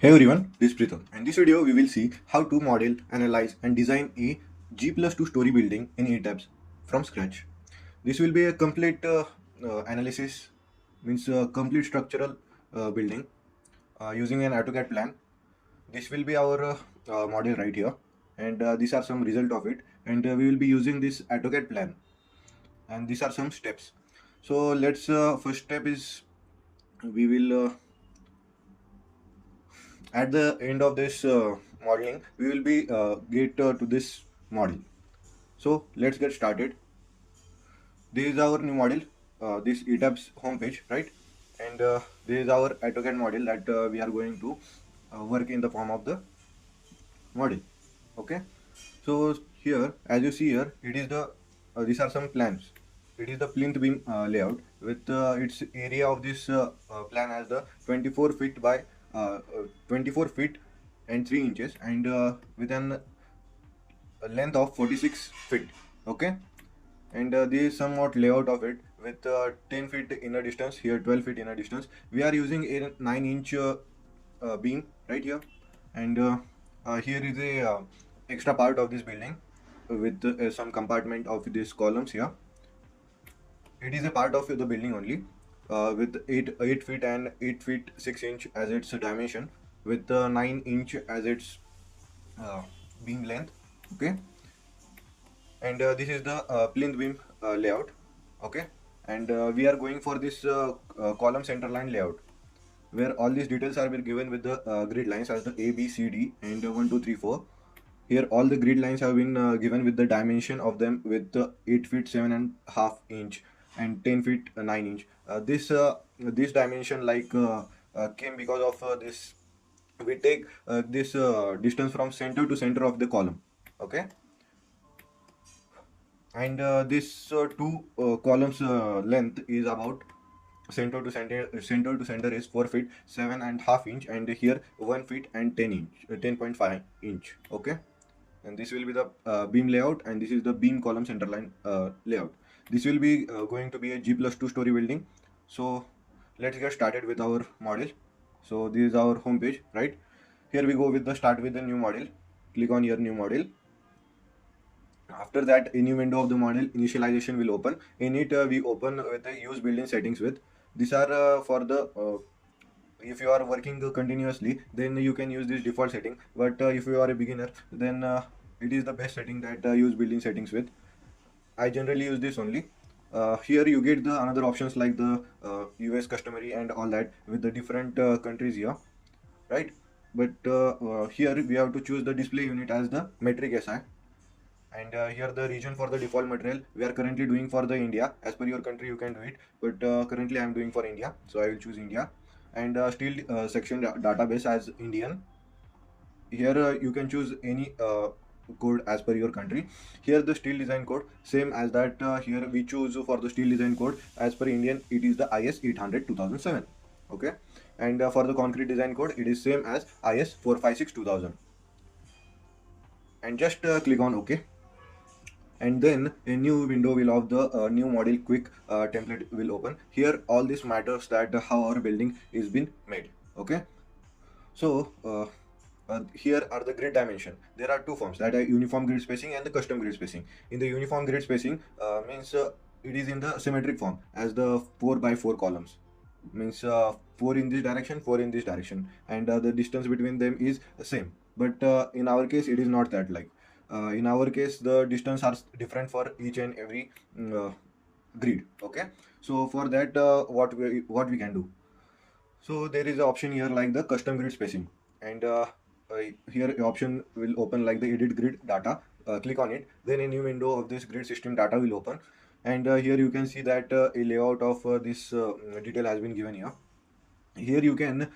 Hey everyone, this is Pritham. In this video, we will see how to model, analyze, and design a G+2 story building in ETABS from scratch. This will be a complete analysis, means complete structural building using an AutoCAD plan. This will be our model right here, and these are some result of it. And we will be using this AutoCAD plan, and these are some steps. So let's first step is we will at the end of this modeling we will be get to this model. So let's get started. This is our new model, this ETABS homepage, right? And this is our AutoCAD model that we are going to work in the form of the model. Okay, so here as you see here, it is the these are some plans. It is the plinth beam layout with its area of this plan as the 24 feet by 24 feet and 3 inches, and with a length of 46 feet. Okay, and this is somewhat layout of it with 10 feet inner distance, here 12 feet inner distance. We are using a 9-inch beam right here, and here is a extra part of this building with some compartment of these columns here. It is a part of the building only, with 8 feet and 8 feet 6 inch as its dimension, with 9 inch as its uh, beam length. Okay, and this is the plinth beam layout. Okay, and we are going for this column center line layout, where all these details are been given with the grid lines as the A, B, C, D, and 1, 2, 3, 4. Here all the grid lines have been given with the dimension of them with 8 feet 7.5 inch and 10 feet 9 inch. This dimension came because of this. We take this distance from center to center of the column. Okay, and this two columns length is about center to center is 4 feet 7.5 inch, and here 1 feet and 10 inch 10.5 inch. Okay, and this will be the beam layout, and this is the beam column center line layout. This will be going to be a G+2 story building. So let's get started with our model. So this is our home page, right? Here we go with the start with the new model. Click on your new model. After that, a new window of the model initialization will open. In it, we open with the use building settings with. These are for the if you are working continuously, then you can use this default setting. But if you are a beginner, then it is the best setting that use building settings with. I generally use this only. Here you get the another options like the US customary and all that with the different countries here, right? But here we have to choose the display unit as the metric SI, and here the region for the default material we are currently doing for the India. As per your country you can do it, but currently I am doing for India, so I will choose India. And steel section database as Indian. Here you can choose any code as per your country. Here the steel design code same as that. Here we choose for the steel design code as per Indian, it is the IS 800 2007. Okay, and for the concrete design code it is same as IS 456 2000, and just click on OK. And then a new window will of the new model quick template will open. Here all this matters that how our building is been made. Okay, so here are the grid dimension. There are two forms, that are uniform grid spacing and the custom grid spacing. In the uniform grid spacing means it is in the symmetric form as the 4 by 4 columns, means 4 in this direction, 4 in this direction, and the distance between them is same. But in our case it is not that. Like in our case the distance are different for each and every grid. Okay, so for that what we can do, so there is an option here like the custom grid spacing, and here option will open like the edit grid data. Click on it, then a new window of this grid system data will open, and here you can see that a layout of this detail has been given here. Here you can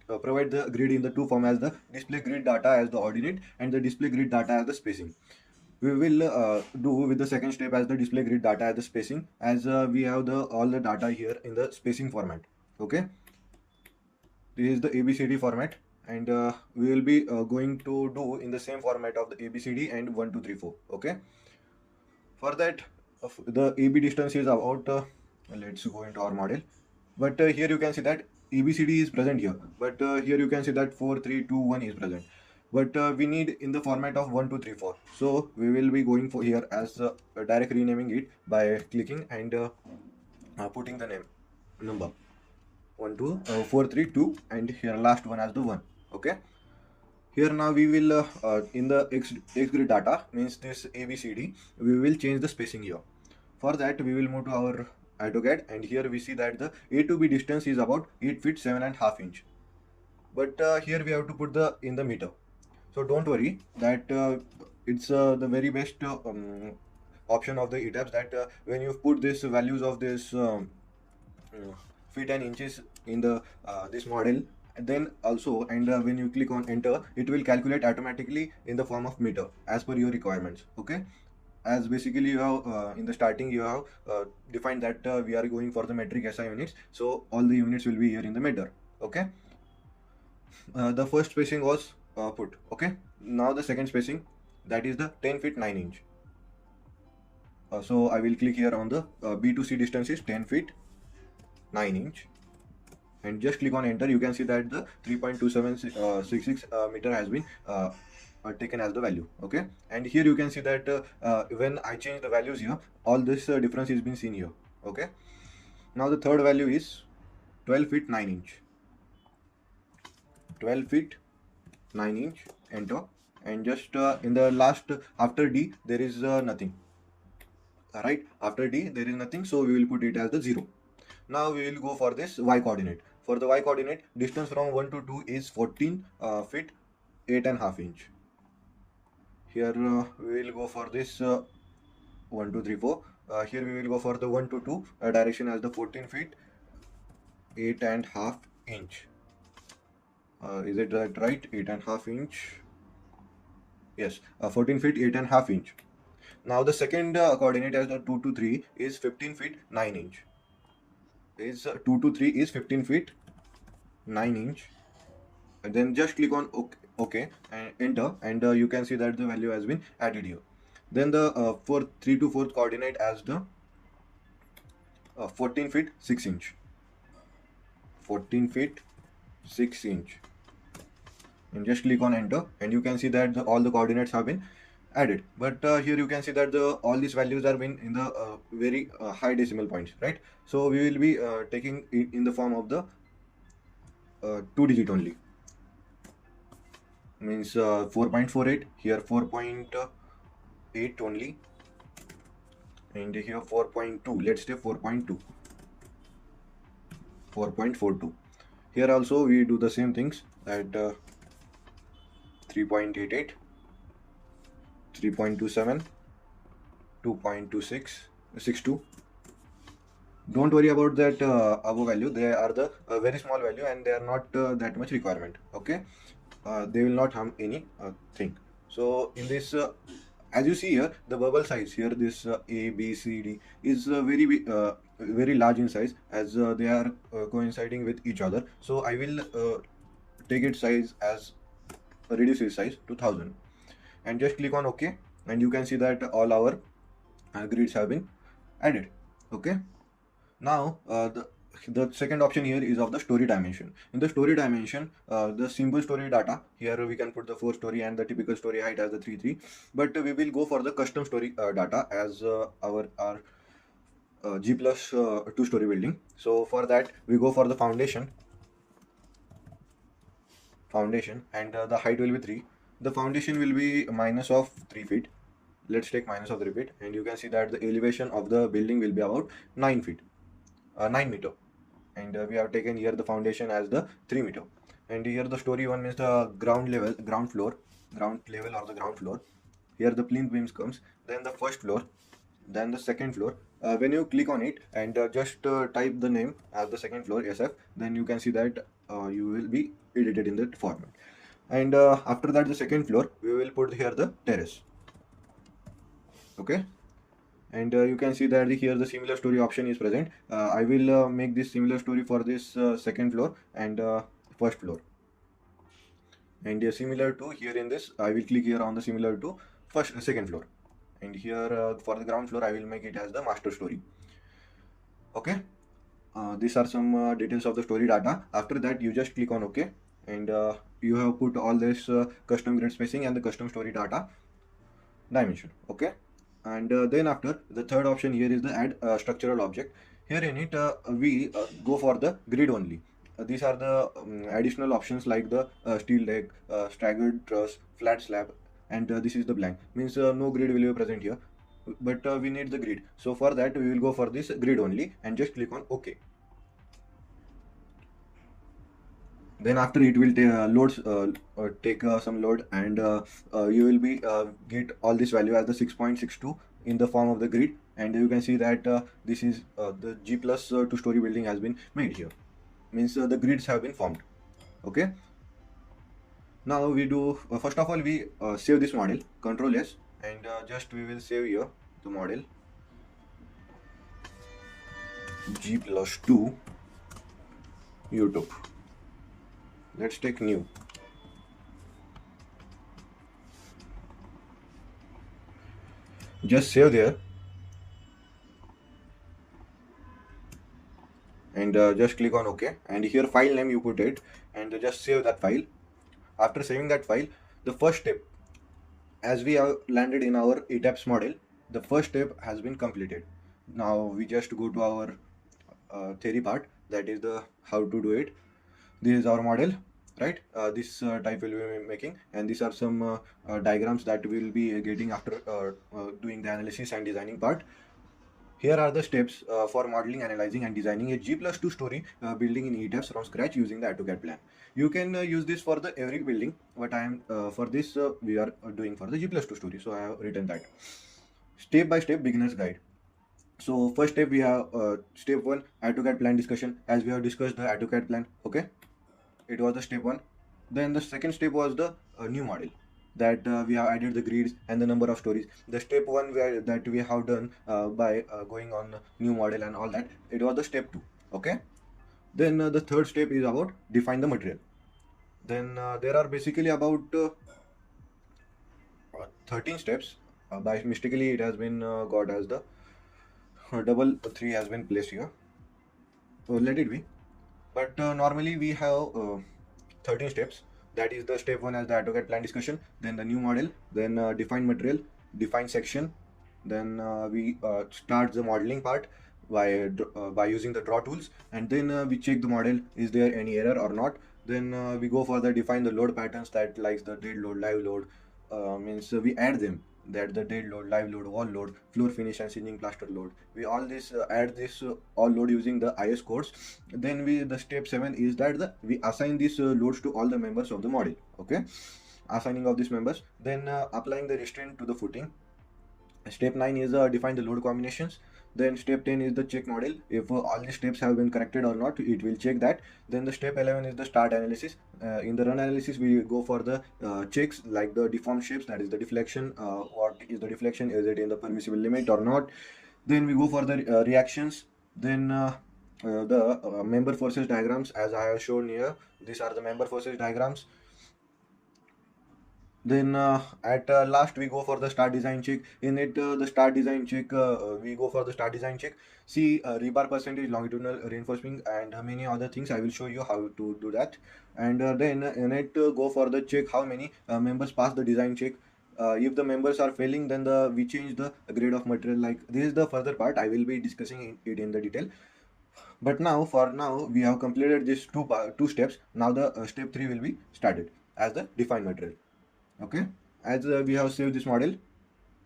provide the grid in the two form as the display grid data as the ordinate and the display grid data as the spacing. We will do with the second step as the display grid data as the spacing, as we have the all the data here in the spacing format. Okay, this is the ABCD format, and we will be going to do in the same format of the ABCD and 1, 2, 3, 4. Okay, for that the AB distance is about let's go into our model. But here you can see that ABCD is present here, but here you can see that 4 3 2 1 is present, but we need in the format of 1 2 3 4. So we will be going for here as direct renaming it by clicking and putting the name number 1 2 4 3 2 and here last one as the 1. Okay, here now we will in the x grid data means this ABCD, we will change the spacing here. For that we will move to our AutoCAD, and here we see that the A to B distance is about 8 feet 7.5 inch, but here we have to put the in the meter. So don't worry that it's the very best option of the ETABS, that when you put this values of this feet and inches in the this model, and then also and when you click on enter, it will calculate automatically in the form of meter as per your requirements. Okay, as basically you have in the starting you have defined that we are going for the metric SI units, so all the units will be here in the meter. Okay, the first spacing was put. Okay, now the second spacing, that is the 10 feet 9 inch. So I will click here on the B to C distance is 10 feet 9 inch, and just click on enter. You can see that the 3.2766 meter has been taken as the value. Okay, and here you can see that when I change the values here, all this difference is been seen here. Okay, now the third value is 12 feet 9 inch. 12 feet 9 inch, enter, and just in the last after D there is nothing. Right, after D there is nothing, so we will put it as the 0. Now we will go for this y coordinate. For the y coordinate, distance from 1 to 2 is 14 feet 8.5 inch. Here we will go for this 1 2 3 4. Here we will go for the 1 to 2 direction as the 14 feet 8.5 inch. Is it that right? 8.5 inch. Yes, 14 feet 8.5 inch. Now the second coordinate as the 2 to 3 is 15 feet 9 inch. Is 2 to 3 is 15 feet 9 inch, and then just click on OK and enter, and you can see that the value has been added here. Then the 3 to 4 coordinate as the 14 feet 6 inch. 14 feet 6 inch, and just click on enter, and you can see that all the coordinates have been added. But here you can see that all these values are been in the very high decimal points, right? So we will be taking it in the form of the 2 digit only, means 4.48, here 4.8 only, and here 4.2, let's say 4.2, 4.42. Here also we do the same things at 3.88, 3.27, 2.2662. Don't worry about that above value. They are the very small value, and they are not that much requirement. Okay, they will not harm any thing. So in this as you see here, the bubble size here, this A, B, C, D is very large in size, as they are coinciding with each other. So I will take its size as reduce its size to 1000, and just click on OK, and you can see that all our grids have been added. Okay, now the second option here is of the story dimension. In the story dimension, the simple story data, here we can put the 4 story and the typical story height as the 3 but we will go for the custom story data as our G+2 story building. So for that we go for the foundation, and the height will be 3. The foundation will be minus of 3 feet. Let's take minus of 3 feet, and you can see that the elevation of the building will be about 9 feet, 9 meter, and we have taken here the foundation as the 3 meter, and here the story one means the ground level or the ground floor. Here the plinth beams comes, then the first floor, then the second floor. When you click on it and just type the name as the second floor SF, then you can see that you will be edited in the format. And after that, the second floor, we will put here the terrace. Okay, and you can see that here the similar story option is present. I will make this similar story for this second floor and first floor, and similar to here in this, I will click here on the similar to second floor, and here for the ground floor I will make it as the master story. Okay, these are some details of the story data. After that, you just click on OK, and you have put all this custom grid spacing and the custom story data dimension. Okay, and then after, the third option here is the add structural object. Here in it, we go for the grid only. These are the additional options like the steel deck, staggered truss, flat slab, and this is the blank. Means no grid will be present here, but we need the grid. So for that, we will go for this grid only and just click on OK. Then after, it will take some load, and you will be get all this value as the 6.62 in the form of the grid, and you can see that this is the G+2 story building has been made here. Means the grids have been formed. Okay, now we do first of all, we save this model, Control S, and just we will save here the model G+2 YouTube. Let's take new. Just save there, and just click on OK, and here file name you put it, and just save that file. After saving that file, the first step, as we have landed in our ETABS model, the first step has been completed. Now we just go to our theory part, that is the how to do it. This is our model, right? This type will be making, and these are some diagrams that we will be getting after doing the analysis and designing part. Here are the steps for modeling, analyzing, and designing a G+2 story building in ETABS from scratch using the AutoCAD plan. You can use this for the every building, but I am for this we are doing for the G+2 story, so I have written that. Step by step beginner's guide. So first step, we have step 1, AutoCAD plan discussion, as we have discussed the AutoCAD plan. Okay, it was the step 1. Then the second step was the new model, that we have added the grids and the number of stories. The step 1 that we have done by going on new model and all that, it was the step 2. Okay, then the third step is about define the material. Then there are basically about 13 steps. By mistakenly, it has been got as the double 3 has been placed here, so let it be. But normally we have 13 steps. That is the step 1 as the AutoCAD plan discussion, then the new model, then define material, define section, then we start the modeling part by using the draw tools, and then we check the model, is there any error or not. Then we go for the define the load patterns, that likes the dead load, live load, means we add them, that the dead load, live load, wall load, floor finish, and ceiling plaster load. We all this add this all load using the IS codes. Then the step 7 is that we assign these loads to all the members of the model. Okay, assigning of these members, then applying the restraint to the footing. Step 9 is define the load combinations. Then step 10 is the check model. If all the steps have been corrected or not, it will check that. Then the step 11 is the start analysis. In the run analysis, we go for the checks like the deformed shapes, that is the deflection. What is the deflection? Is it in the permissible limit or not? Then we go for the reactions. Then the member forces diagrams, as I have shown here. These are the member forces diagrams. Then at last, we go for the start design check. In it, the start design check, we go for the start design check. See rebar percentage, longitudinal reinforcement, and many other things. I will show you how to do that. And then in it, go for the check how many members pass the design check. If the members are failing, then we change the grade of material. Like, this is the further part. I will be discussing it in the detail. But now, for now, we have completed these two steps. Now the step 3 will be started as the define material. Okay, as we have saved this model.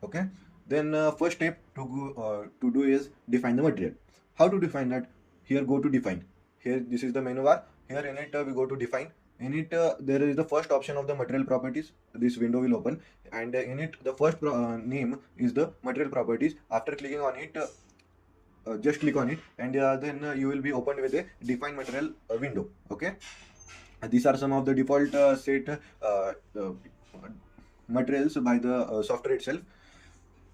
Okay, then first step to do is define the material. How to define that? Here, go to define. Here, this is the menu bar. Here in it, we go to define. In it, there is the first option of the material properties. This window will open, and in it, the first name is the material properties. After clicking on it, just click on it, and then you will be opened with a define material window. Okay, these are some of the default set materials by the software itself.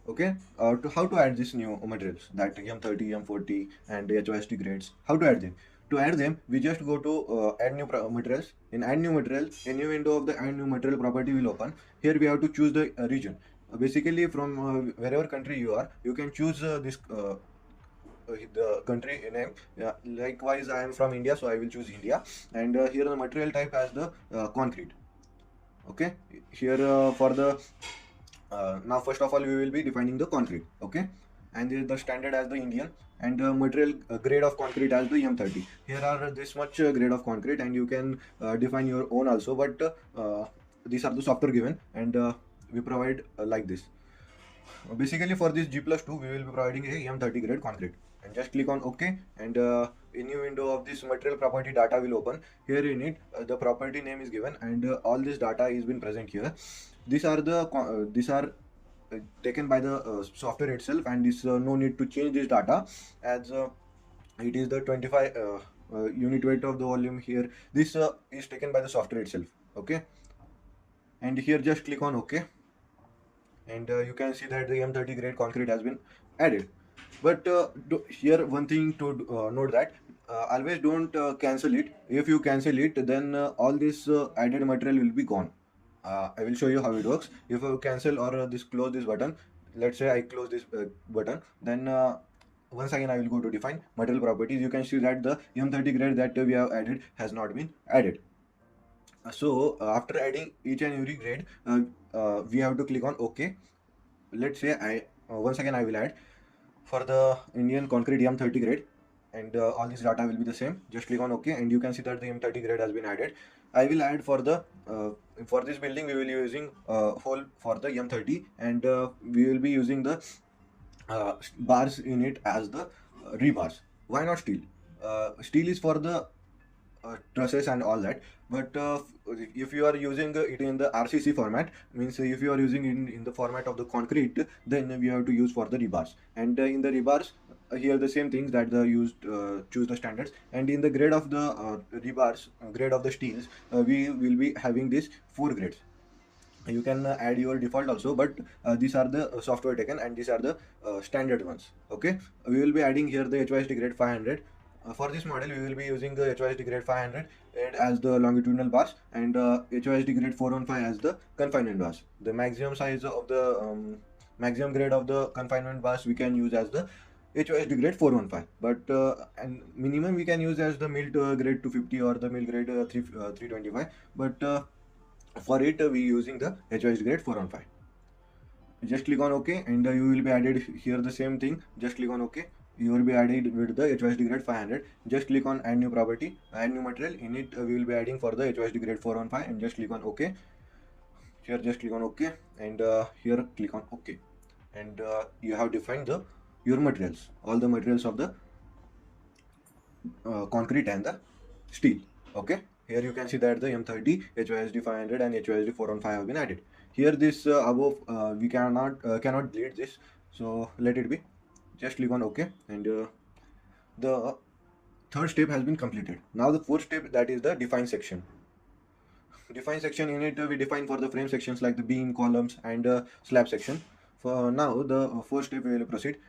Okay, how to add these new materials, that M30, M40, and HOST grades. How to add them? To add them, we just go to add new materials. In add new material, a new window of the add new material property will open. Here we have to choose the region. Basically, from wherever country you are, you can choose this the country name. Likewise, I am from India, so I will choose India. And here the material type as the concrete. Okay, here for the now first of all we will be defining the concrete. Okay, and the standard as the Indian, and material grade of concrete as the M30. Here are this much grade of concrete, and you can define your own also, but these are the software given, and we provide like this. Basically for this G+2 we will be providing a M30 grade concrete, and just click on OK, and a new window of this material property data will open. Here in it the property name is given, and all this data is been present here. These are taken by the software itself, and this no need to change this data, as it is the 25 unit weight of the volume. Here this is taken by the software itself. Okay, and here just click on OK, and you can see that the M30 grade concrete has been added. But here one thing to note that always don't cancel it. If you cancel it, then all this added material will be gone. I will show you how it works. If I cancel or close this button, let's say I close this button, then once again I will go to define material properties. You can see that the M30 grade that we have added has not been added. So after adding each and every grade, we have to click on OK. Let's say I once again I will add for the Indian concrete M30 grade, and all this data will be the same. Just click on OK, and you can see that the M30 grade has been added. I will add for the for this building we will be using hole for the M30, and we will be using the bars in it as the rebars. Why not steel? Steel is for the trusses and all that, but if you are using it in the RCC format, means if you are using in the format of the concrete, then we have to use for the rebars. And in the rebars, here the same things that the used choose the standards, and in the grade of the rebars, grade of the steels, we will be having these 4 grades. You can add your default also, but these are the software taken, and these are the standard ones. Okay, we will be adding here the HYSD grade 500. For this model we will be using the HYSD grade 500 as the longitudinal bars, and HYSD grade 415 as the confinement bars. The maximum size of the maximum grade of the confinement bars we can use as the HYSD grade 415, but and minimum we can use as the mill grade 250 or the mill grade 325, but for it we using the HYSD grade 415. Just click on OK, and you will be added here the same thing. Just click on OK. You will be added with the HYSD grade 500. Just click on add new property, add new material. In it we will be adding for the HYSD grade 415, and just click on OK. Here just click on OK, and here click on OK, and you have defined your materials, all the materials of the concrete and the steel. Okay, here you can see that the M30, HYSD 500 and HYSD 415 have been added. Here this above we cannot delete this, so let it be. Just click on OK, and the third step has been completed. Now the fourth step, that is the define section. Define section, in it we define for the frame sections like the beam, columns and slab section. For now the first step we will proceed.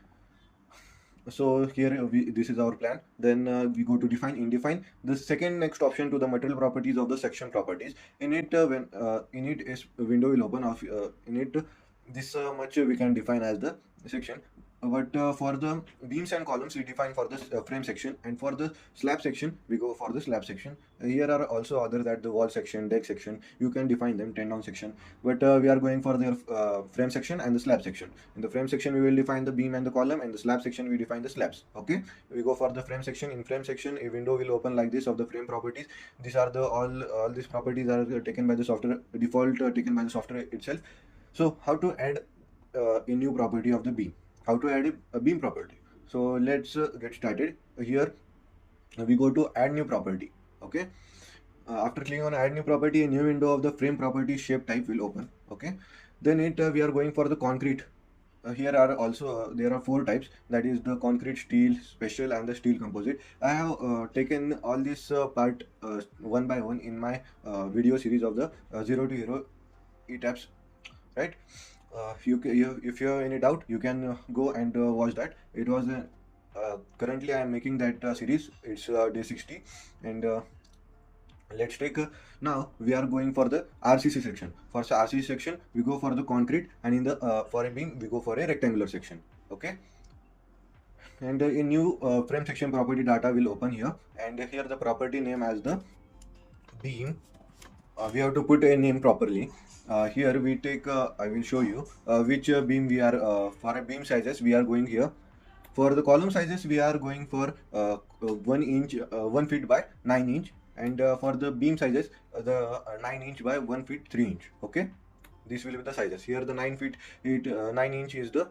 So here this is our plan. Then we go to define. In define, the second next option to the material properties of the section properties. In it when in it is a window will open of in it this much we can define as the section. But for the beams and columns we define for the frame section, and for the slab section we go for the slab section. Here are also other that the wall section, deck section, you can define them, tendon section, but we are going for the frame section and the slab section. In the frame section we will define the beam and the column, and the slab section we define the slabs. Okay, we go for the frame section. In frame section a window will open like this of the frame properties. These are the all these properties are taken by the software, default taken by the software itself. So how to add a new property of the beam, how to add a beam property. So let's get started. Here we go to add new property. Okay, after clicking on add new property, a new window of the frame property shape type will open. Okay, then we are going for the concrete. Here are also there are 4 types, that is the concrete, steel, special and the steel composite. I have taken all this part one by one in my video series of the 0 to hero ETABS, right? If you have any doubt, you can go and watch that. It was currently I am making that series. It's day 60, and let's take now we are going for the RCC section. For the RCC section we go for the concrete, and in the for a beam we go for a rectangular section. Okay, and a new frame section property data will open here, and here the property name as the beam. We have to put a name properly. Here we take, I will show you which beam we are, for a beam sizes we are going here. For the column sizes we are going for 1 inch, 1 feet by 9 inch, and for the beam sizes the 9 inch by 1 feet 3 inch. Okay, this will be the sizes. Here the 9 feet, 9 inch is the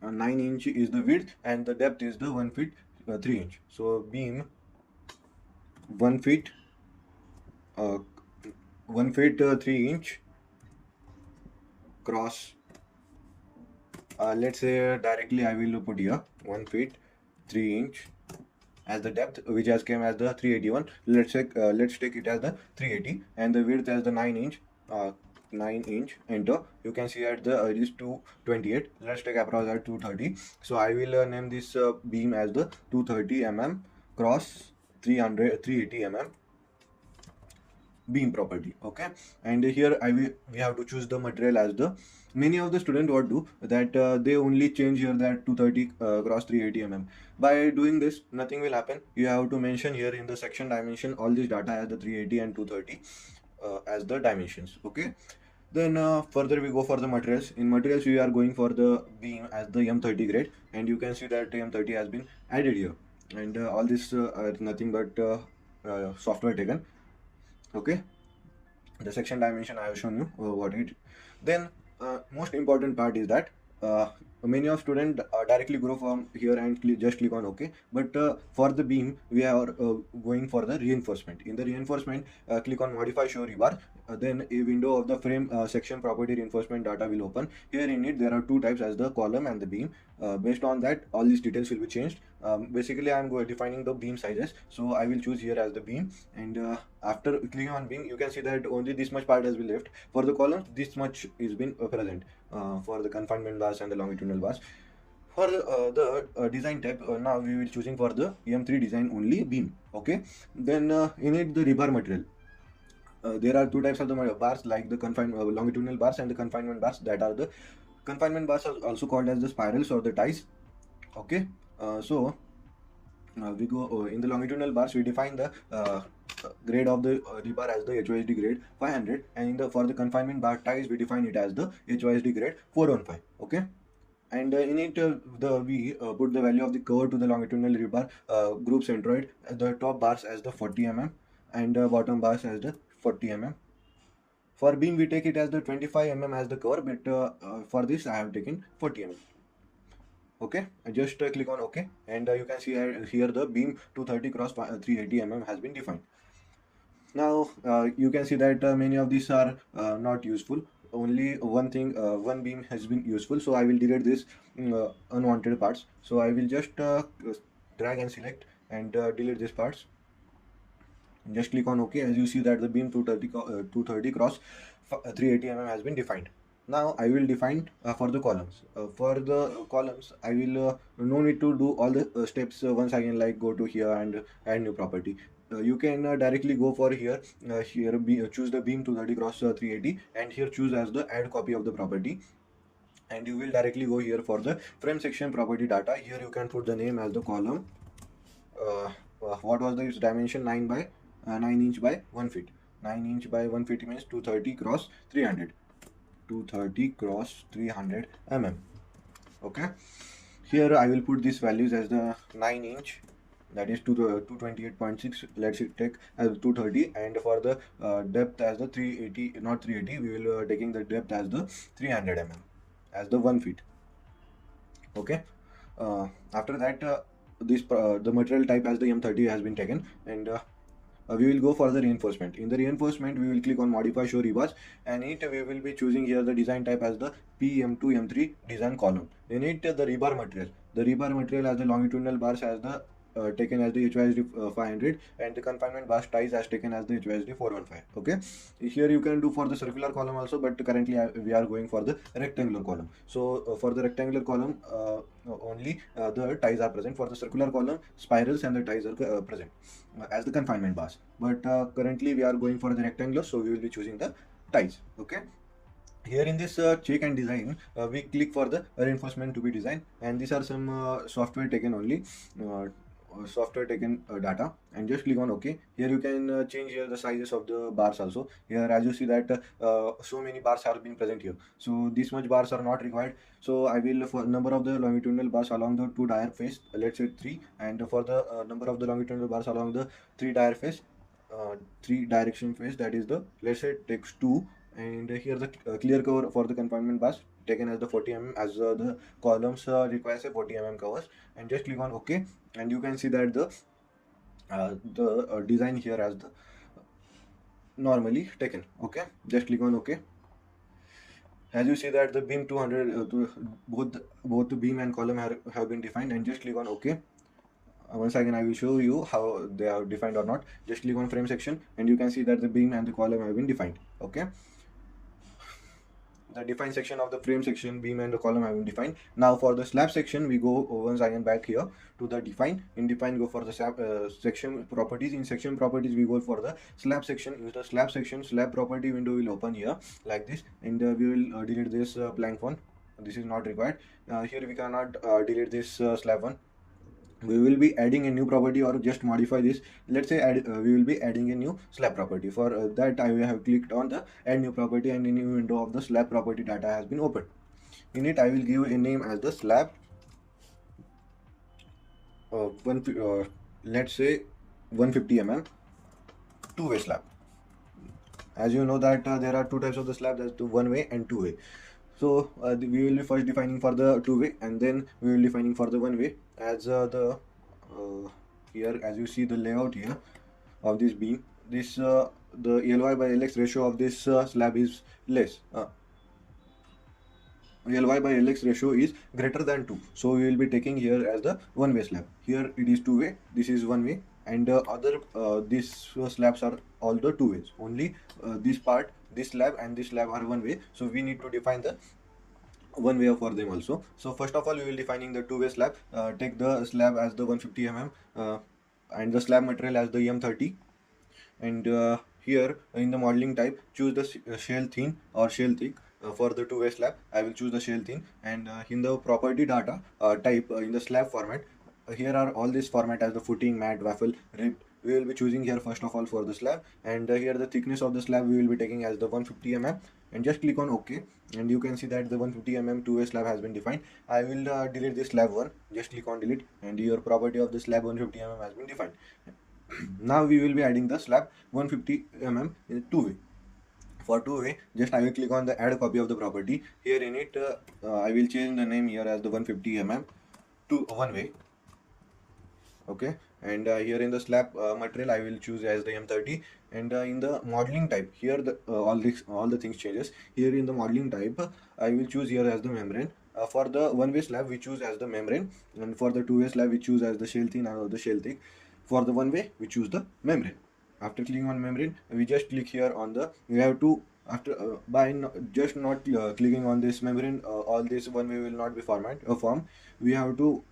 9 inch is the width, and the depth is the 1 feet 3 inch. So beam 1 feet uh, 1 feet 3 inch cross, let's say directly I will put here 1 feet 3 inch as the depth, which has came as the 381. Let's take it as the 380, and the width as the 9 inch. 9 inch, enter. You can see at the it is 228. Let's take approx at 230. So I will name this beam as the 230 mm cross 380 mm beam property. Okay, and here we have to choose the material as the, many of the students what do that they only change here that 230 cross 380 mm. By doing this nothing will happen. You have to mention here in the section dimension all this data as the 380 and 230 as the dimensions. Okay, then further we go for the materials. In materials we are going for the beam as the M30 grade, and you can see that M30 has been added here, and all this are nothing but software taken. Okay, the section dimension I have shown you what it. Then most important part is that many of students directly go from here and just click on OK, but for the beam we are going for the reinforcement. In the reinforcement, click on modify show rebar. Then a window of the frame section property reinforcement data will open. Here in it there are two types as the column and the beam. Based on that all these details will be changed. Basically I am defining the beam sizes, so I will choose here as the beam, and after clicking on beam you can see that only this much part has been left. For the columns this much is been present for the confinement bars and the longitudinal bars. For the design type, now we will choosing for the M3 design only beam. Okay, then in it the rebar material. There are two types of the bars, like the longitudinal bars and the confinement bars. That are the confinement bars are also called as the spirals or the ties. Okay, we go in the longitudinal bars. We define the grade of the rebar as the HOSD grade 500, and for the confinement bar ties we define it as the HOSD grade 415. Okay, and in it we put the value of the cover to the longitudinal rebar group centroid, the top bars as the 40 mm and bottom bars as the 40 mm. For beam we take it as the 25 mm as the cover, but for this I have taken 40 mm. Okay, I just click on OK, and you can see here the beam 230 cross 380 mm has been defined. Now you can see that many of these are not useful. Only one thing, one beam has been useful, so I will delete this unwanted parts. So I will just drag and select and delete these parts. Just click on OK. As you see that the beam 230 cross 380 mm has been defined. Now I will define for the columns. For the columns I will no need to do all the steps once again, like go to here and add new property. You can directly go for here, choose the beam 230 cross 380, and here choose as the add copy of the property, and you will directly go here for the frame section property data. Here you can put the name as the column. What was the dimension? 9 inch by 1 feet. 9 inch by 1 feet means 230 cross 300. 230 cross 300 mm. Okay, here I will put these values as the 9 inch, that is 228.6. let's take as 230, and for the depth as the 380, not 380, we will taking the depth as the 300 mm as the 1 feet. Okay, after that the material type as the M30 has been taken, and we will go for the reinforcement. In the reinforcement we will click on modify show rebars, and it we will be choosing here the design type as the PM2 M3 design column. In it the rebar material as the longitudinal bars as the taken as the HOSD 500, and the confinement bars ties as taken as the HOSD 415. Okay, here you can do for the circular column also, but currently we are going for the rectangular column. So for the rectangular column only the ties are present. For the circular column spirals and the ties are present as the confinement bars, but currently we are going for the rectangular, so we will be choosing the ties. Okay, Here in this check and design, we click for the reinforcement to be designed, and these are some software taken only, software taken data, and just click on OK. Here you can change here the sizes of the bars also. Here as you see that so many bars are being present here, so this much bars are not required. So I will, for number of the longitudinal bars along the two dia face, let's say 3, and for the number of the longitudinal bars along the 3 dia face, 3 direction face, that is the, let's say, takes 2. And here the clear cover for the confinement bars taken as the 40 as the columns requires a 40 covers, and just click on OK, and you can see that the design here as the normally taken. Okay, just click on OK. As you see that the beam 200 both the beam and column have been defined, and just click on OK. Once again I will show you how they are defined or not. Just click on frame section, and you can see that the beam and the column have been defined. Okay, the define section of the frame section, beam and the column have been defined. Now for the slab section, we go once again back here to the define. In define, go for the section properties. In section properties, we go for the slab section. In the slab section, slab property window will open here like this, and we will delete this blank one. This is not required. Here we cannot delete this slab one. We will be adding a new property or just modify this. Let's say we will be adding a new slab property. For that, I will have clicked on the add new property, and a new window of the slab property data has been opened. In it, I will give a name as the slab let's say 150 two-way slab. As you know that there are two types of the slab, that's the one-way and two-way. So we will be first defining for the two-way, and then we will defining for the one-way. As here, as you see the layout here of this beam, this the Ly by Lx ratio of this slab is less. Ly by Lx ratio is greater than 2. So we will be taking here as the one-way slab. Here it is two-way, this is one-way, and these slabs are all the two ways. Only this part, this slab and this slab are one way. So we need to define the one way for them also. So first of all, we will defining the two-way slab. Take the slab as the 150 and the slab material as the M30. And here in the modeling type, choose the shell thin or shell thick. For the two-way slab, I will choose the shell thin. And in the property data type, in the slab format, here are all this format as the footing, mat, waffle, rib. We will be choosing here first of all for the slab, and here the thickness of the slab we will be taking as the 150 and just click on OK, and you can see that the 150 two-way slab has been defined. I will delete this slab one. Just click on delete, and your property of the slab 150 has been defined. Now we will be adding the slab 150 in two-way. For two-way, just I will click on the add a copy of the property. Here in it, I will change the name here as the 150 to one-way. Okay, and here in the slab material, I will choose as the M30. And in the modeling type, here the all the things changes. Here in the modeling type, I will choose here as the membrane. For the one-way slab, we choose as the membrane, and for the two-way slab, we choose as the shell thin or the shell thick. For the one-way, we choose the membrane. After clicking on membrane, we just click here on the, we have to, after by just not clicking on this membrane, all this one-way will not be form. We have to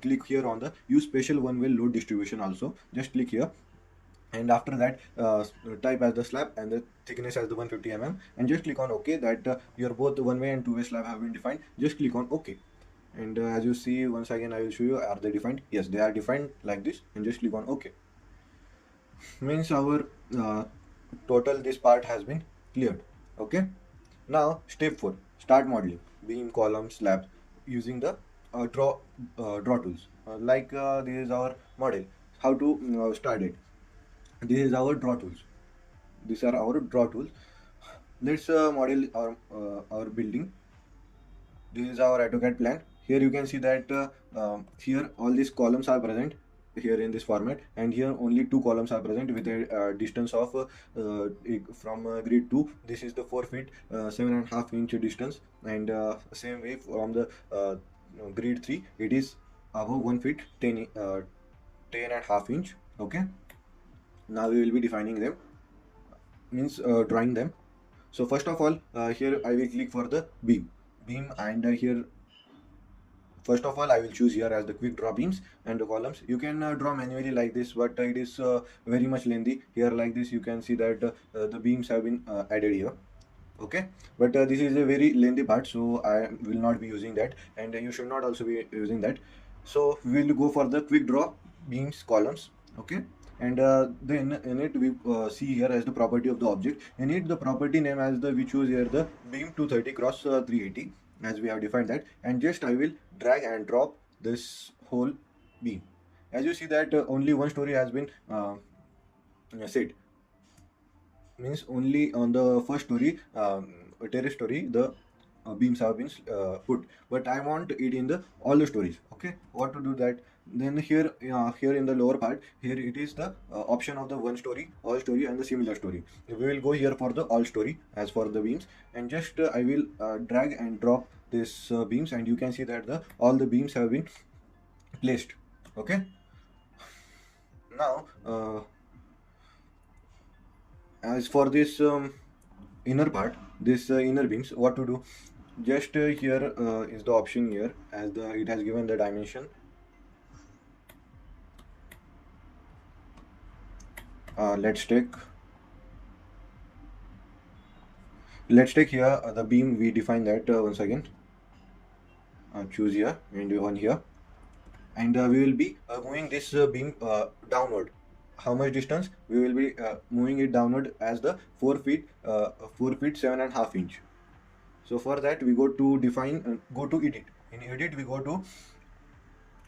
click here on the use special one-way load distribution also. Just click here, and after that type as the slab and the thickness as the 150 and just click on OK. That your both one-way and two-way slab have been defined. Just click on OK, and as you see, once again I will show you, are they defined? Yes, they are defined like this, and just click on OK. Means our total this part has been cleared. Okay, now step 4, start modeling beam, column, slab using the draw tools. This is our model. How to start it? This is our draw tools. These are our draw tools. Let's model our building. This is our AutoCAD plan. Here you can see that here all these columns are present here in this format, and here only 2 columns are present with a distance of from grid 2. This is the 4 feet 7.5 inch distance, and same way from the grid 3 it is above 1 feet 10.5 inch. Okay, now we will be defining them, means drawing them. So first of all, here I will click for the beam, and here first of all I will choose here as the quick draw beams and the columns. You can draw manually like this, but it is very much lengthy. Here like this you can see that the beams have been added here. Okay, but this is a very lengthy part, so I will not be using that, and you should not also be using that. So we will go for the quick draw beams columns. Okay, and then in it we see here as the property of the object. In it the property name as the we choose here the beam 230 cross 380 as we have defined that, and just I will drag and drop this whole beam. As you see that only one story has been set, means only on the first story, terrace story, the beams have been put, but I want it in the all the stories. Okay, what to do that? Then here in the lower part, here it is the option of the one story, all story, and the similar story. We will go here for the all story as for the beams, and just I will drag and drop this beams, and you can see that the all the beams have been placed. Okay, now as for this inner part, this inner beams, what to do? Just here is the option here, as the it has given the dimension. Let's take here the beam. We define that once again. Choose here and on here, and we will be moving this beam downward. How much distance? We will be moving it downward as the 4 feet, 4 feet 7.5 inch. So for that we go to define, go to edit. In edit we go to,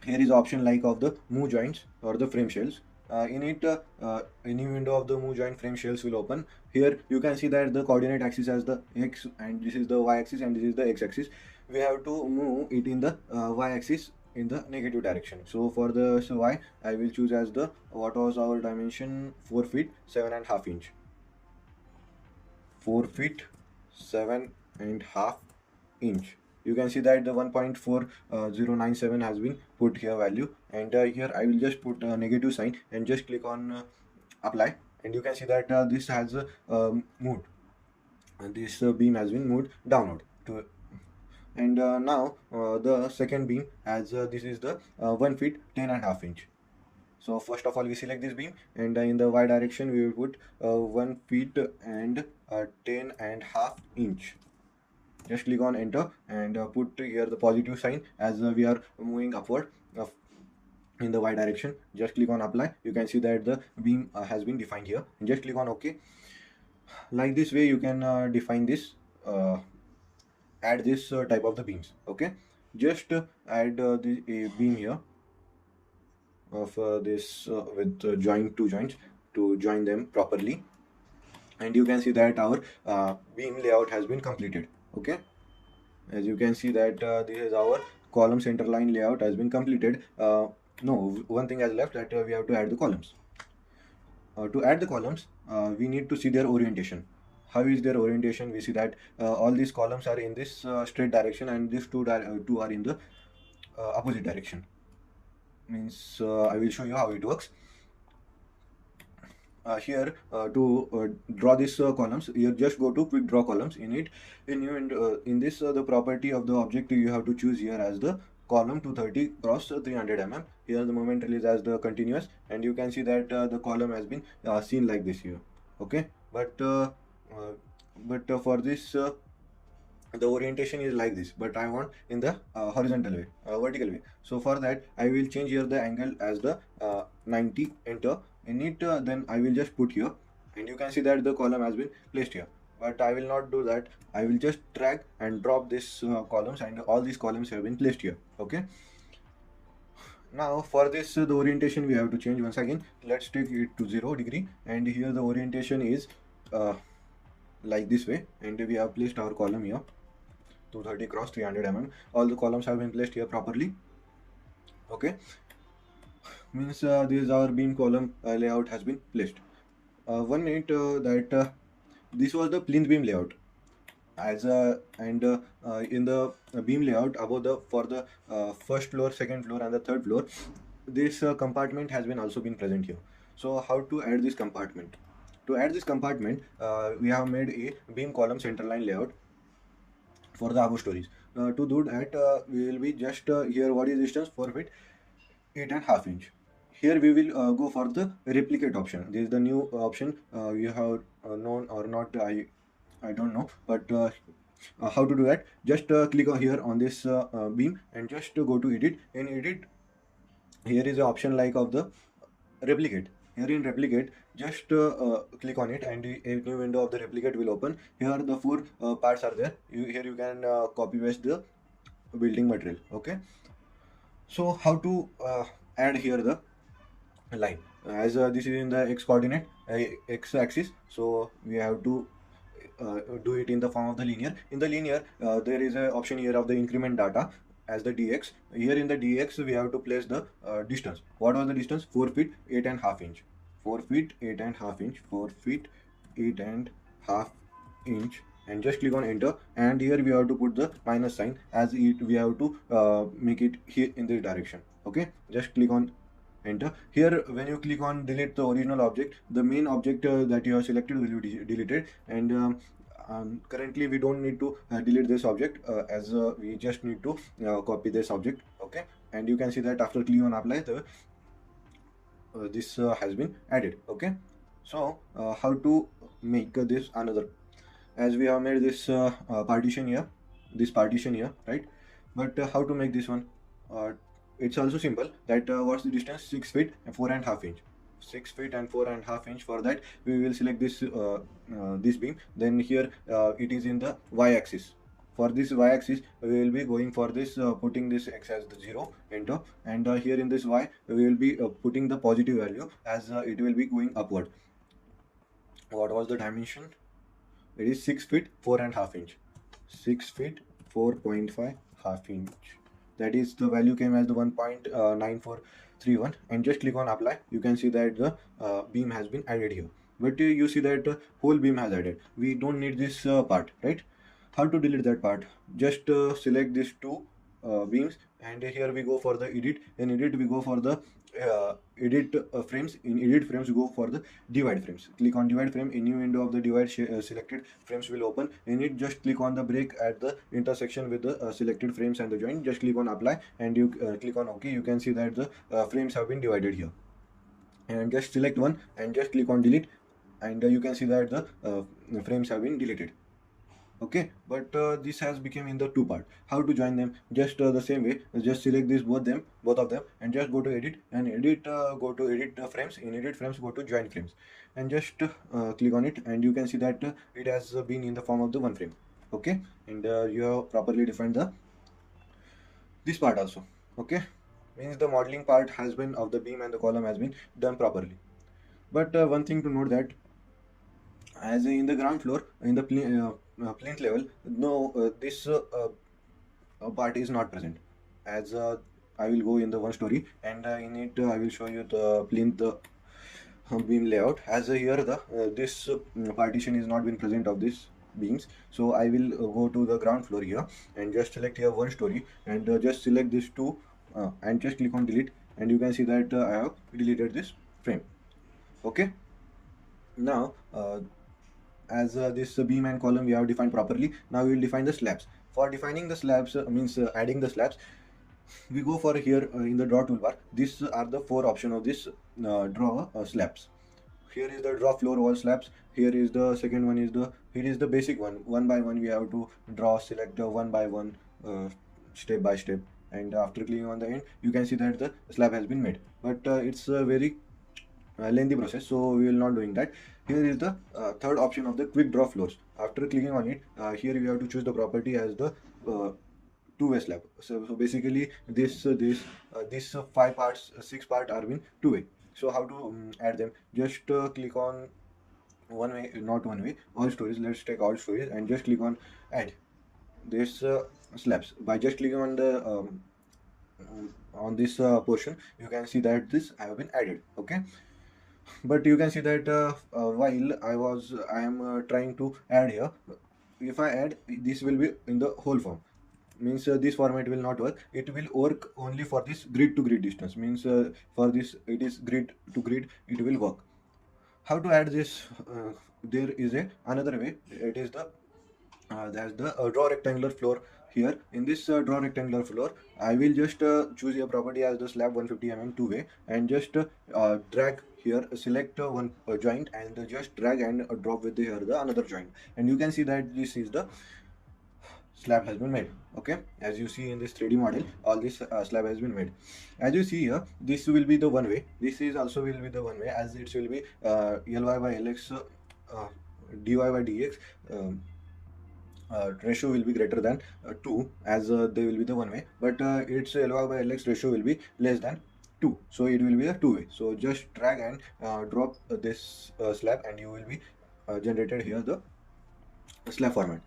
here is option like of the move joints or the frame shells. In it any window of the move joint frame shells will open. Here you can see that the coordinate axis as the x, and this is the y axis, and this is the x axis. We have to move it in the y axis in the negative direction. So for the y I will choose as the, what was our dimension, 4 feet 7.5 inch. 4 feet 7.5 inch. You can see that the 1.4097 has been put here value, and here I will just put a negative sign and just click on apply, and you can see that this has moved, and this beam has been moved downward to, and now the second beam, as this is the 1 feet 10.5 inch. So first of all we select this beam, and in the y direction we will put 1 feet and 10.5 inch. Just click on enter, and put here the positive sign, as we are moving upward in the y direction. Just click on apply. You can see that the beam has been defined here, and just click on OK. Like this way you can define this, add this type of the beams. Okay, just add the beam here of this with join two joints to join them properly, and you can see that our beam layout has been completed. Okay, as you can see that this is our column center line layout has been completed. No, one thing has left, that we have to add the columns. To add the columns, we need to see their orientation. How is their orientation? We see that all these columns are in this straight direction, and these two are in the opposite direction. Means I will show you how it works. Here to draw these columns, you just go to quick draw columns. In it, in this the property of the object, you have to choose here as the column 230 cross 300 mm. Here the moment release as the continuous, and you can see that the column has been seen like this here. Okay, but for this the orientation is like this, but I want in the horizontal way, vertical way. So for that I will change here the angle as the 90. Enter. In it then I will just put here, and you can see that the column has been placed here, but I will not do that. I will just drag and drop this columns, and all these columns have been placed here. Okay, now for this the orientation we have to change once again. Let's take it to 0 degree, and here the orientation is like this way, and we have placed our column here 230 cross 300 mm. All the columns have been placed here properly. Okay, means this is our beam column layout has been placed. One minute, that this was the plinth beam layout, as and in the beam layout above the, for the first floor, second floor, and the third floor, this compartment has been also been present here. So how to add this compartment? To add this compartment, we have made a beam column centerline layout for the above stories. To do that, we will be just here, what is distance? 4 feet 8.5 inch. Here we will go for the replicate option. This is the new option. You have known or not, I don't know, but how to do that? Just click on here on this beam and just go to edit. In edit, here is an option like of the replicate. Here in replicate, just click on it and a new window of the replicate will open. Here the four parts are there. Here you can copy paste the building material. Okay, so how to add here the line, as this is in the x coordinate, x axis, so we have to do it in the form of the linear. In the linear, there is an option here of the increment data as the dx. Here in the dx we have to place the distance. What was the distance? 4 feet 8.5 inch. 4 feet 8.5 inch. 4 feet 8.5 inch, and just click on enter. And here we have to put the minus sign, as it we have to make it here in this direction. Okay, just click on enter. Here when you click on delete the original object, the main object that you have selected will be deleted. And currently we don't need to delete this object, as we just need to copy this object. Okay, and you can see that after clicking on apply, the this has been added. Okay, so how to make this another, as we have made this partition here, right? But how to make this one? It's also simple. That what's the distance? 6 feet and 4.5 inch. 6 feet and 4.5 inch. For that we will select this this beam. Then here it is in the y-axis. For this y-axis we will be going for this, putting this x as the 0, enter. And here in this y we will be putting the positive value, as it will be going upward. What was the dimension? It is 6 feet 4.5 inch. 6 feet 4.5 half inch. That is, the value came as the 1.9431. and just click on apply. You can see that the beam has been added here. But you see that whole beam has added. We don't need this part, right? How to delete that part? Just select these two beams, and here we go for the edit. In edit we go for the edit frames. In edit frames go for the divide frames. Click on divide frame. A new window of the divide selected frames will open. In it, just click on the break at the intersection with the selected frames and the joint. Just click on apply, and you click on OK. You can see that the frames have been divided here. And just select one and just click on delete, and you can see that the frames have been deleted. Okay, but this has become in the two part. How to join them? Just the same way, just select this both of them, and just go to edit, and edit go to edit frames. In edit frames go to join frames, and just click on it, and you can see that it has been in the form of the one frame. Okay, and you have properly defined the this part also. Okay, means the modeling part has been of the beam and the column has been done properly. But one thing to note, that as in the ground floor, in the plinth level, no, this part is not present, as I will go in the one story, and in it I will show you the plinth beam layout. As here the this partition is not been present of this beams, so I will go to the ground floor here, and just select here one story, and just select these two, and just click on delete, and you can see that I have deleted this frame. Okay, now as this beam and column we have defined properly, now we will define the slabs. For defining the slabs, means adding the slabs, we go for here in the draw toolbar. These are the four options of this draw slabs. Here is the draw floor wall slabs. Here is the second one, is the here is the basic one. One by one we have to draw, select one by one, step by step, and after clicking on the end, you can see that the slab has been made. But it's a very lengthy process, so we will not doing that. Here is the third option of the quick draw floors. After clicking on it, here we have to choose the property as the two-way slab. So basically this five parts, six part are in two-way. So how to add them? Just click on one way, not one way, all stories. Let's take all stories, and just click on add this slabs. By just clicking on the on this portion, you can see that this have been added. Okay, but you can see that while I am trying to add here, if I add, this will be in the whole form. Means this format will not work. It will work only for this grid to grid distance. Means for this, it is grid to grid, it will work. How to add this? There is another way. It is the that's the draw rectangular floor. Here in this draw rectangular floor, I will just choose a property as the slab 150 mm two way, and just drag here select one joint and just drag and drop with here the another joint, and you can see that this is the slab has been made. Okay, as you see in this 3D model, all this slab has been made. As you see here, this will be the one way, this is also will be the one way, as it will be ly by lx dy by dx ratio will be greater than 2, as they will be the one way, but its ly by lx ratio will be less than 2, so it will be a two way. So just drag and drop this slab and you will be generated here the slab format.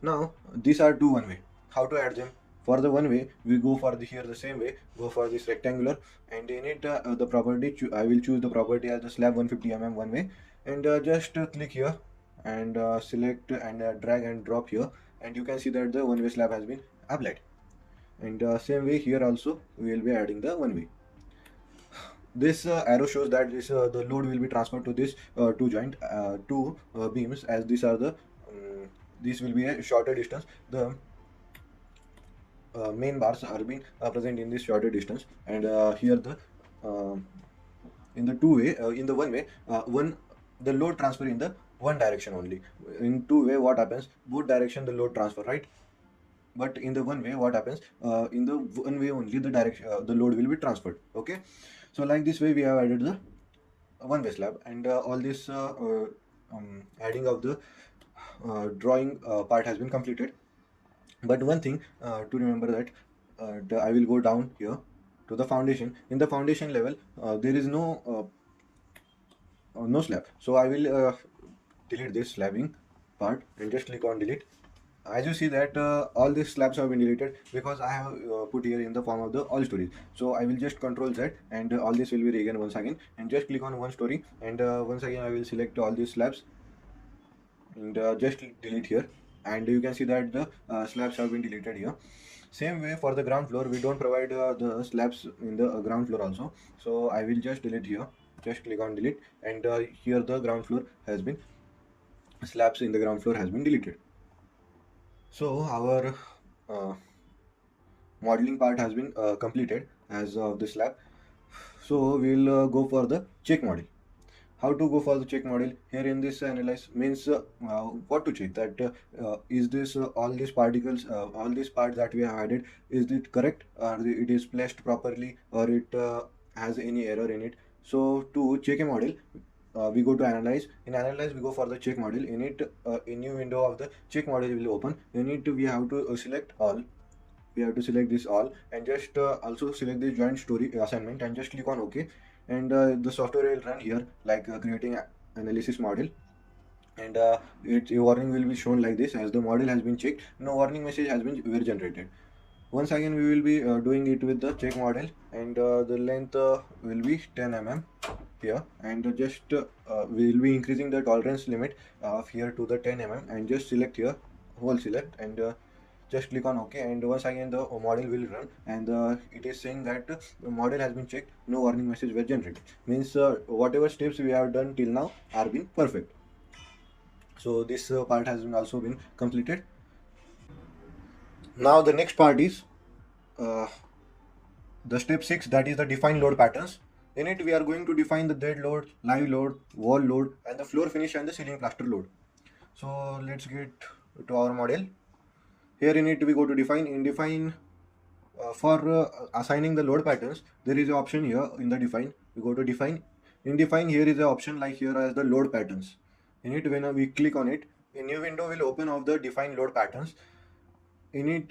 Now these are two one way. How to add them? For the one way, we go for the here the same way, go for this rectangular, and in it the property I will choose the property as the slab 150 mm one way, and just click here and select and drag and drop here, and you can see that the one way slab has been applied. And same way here also we will be adding the one way. This arrow shows that this the load will be transferred to this two beams, as these are the this will be a shorter distance. The main bars are being present in this shorter distance, and here the in the two way in the one way one the load transfer in the one direction only. In two way what happens, both direction the load transfer, right? But in the one way what happens, in the one way only the direction the load will be transferred. Okay, so like this way we have added the one way slab, and all this adding of the drawing part has been completed. But one thing to remember that I will go down here to the foundation. In the foundation level there is no slab, so I will delete this slabbing part and just click on delete. As you see that all these slabs have been deleted because I have put here in the form of the all stories. So I will just Control Z and all this will be regained once again, and just click on one story, and once again I will select all these slabs and just delete here, and you can see that the slabs have been deleted here. Same way for the ground floor, we don't provide the slabs in the ground floor also, so I will just delete here, just click on delete, and here the ground floor has been slabs in the ground floor has been deleted. So our modeling part has been completed as of the slab. So we'll go for the check model. How to go for the check model? Here in this analyze means what to check, that is this all these particles, all these parts that we have added, is it correct, or it is placed properly, or it has any error in it. So to check a model, we go to analyze. In analyze we go for the check model. In it a new window of the check model will open. In it we have to select all, we have to select this all, and just also select the joint story assignment and just click on OK, and the software will run here like creating analysis model, and a warning will be shown like this: as the model has been checked, no warning message has been were generated. Once again we will be doing it with the check model, and the length will be 10 mm here, and just we will be increasing the tolerance limit of here to the 10 mm, and just select here whole select, and just click on OK, and once again the model will run, and it is saying that the model has been checked, no warning message were generated. Means whatever steps we have done till now are been perfect. So this part has been also been completed. Now the next part is the step 6, that is the define load patterns. In it we are going to define the dead load, live load, wall load, and the floor finish and the ceiling plaster load. So let's get to our model. Here in it we go to define. In define, for assigning the load patterns, there is an option here in the define. We go to define. In define, here is an option like here as the load patterns. In it, when we click on it, a new window will open of the define load patterns. In it,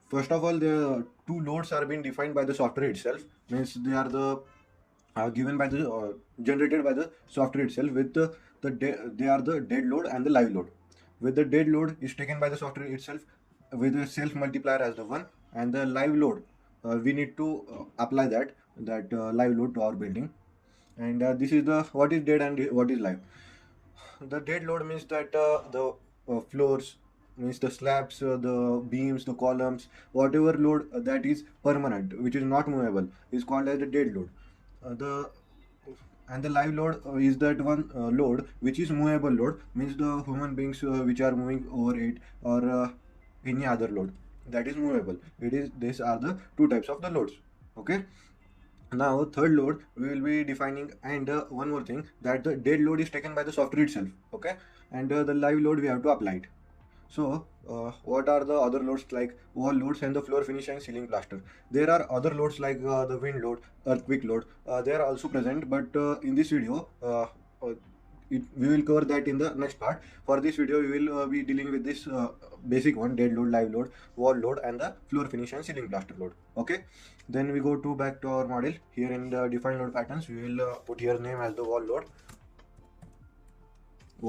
first of all, the two loads are being defined by the software itself. Means they are the given by the generated by the software itself. With they are the dead load and the live load. With the dead load is taken by the software itself with the self multiplier as the 1, and the live load we need to apply that live load to our building. And this is the what is dead and what is live. The dead load means that the floors, means the slabs, the beams, the columns, whatever load that is permanent, which is not movable, is called as the dead load. The live load is that one load which is movable load, means the human beings which are moving over it, or any other load that is movable. These are the two types of the loads. Okay, Now third load we will be defining, and one more thing, that the dead load is taken by the software itself, okay, and the live load we have to apply it. So what are the other loads like wall loads and the floor finish and ceiling plaster? There are other loads like the wind load, earthquake load. They are also present, but in this video, we will cover that in the next part. For this video, we will be dealing with this basic one: dead load, live load, wall load, and the floor finish and ceiling plaster load. Okay. Then we go to back to our model. Here in the defined load patterns, we will put here name as the wall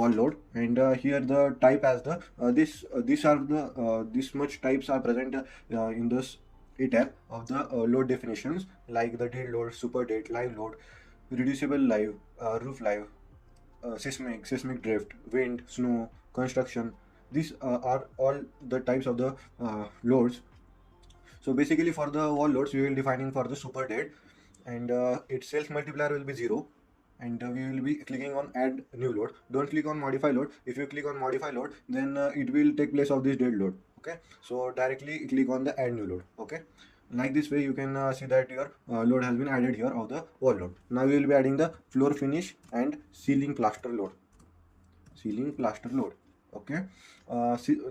load, and here the type as the these are the this much types are present in this ETAB of the load definitions, like the dead load, super dead, live load, reducible live, roof live, seismic drift, wind, snow, construction. These are all the types of the loads. So basically for the wall loads we will defining for the super dead, and its self multiplier will be 0, and we will be clicking on add new load. Don't click on modify load. If you click on modify load, then it will take place of this dead load. Okay, so directly click on the add new load. Okay, like this way you can see that your load has been added here of the wall load. Now we will be adding the floor finish and ceiling plaster load. Okay,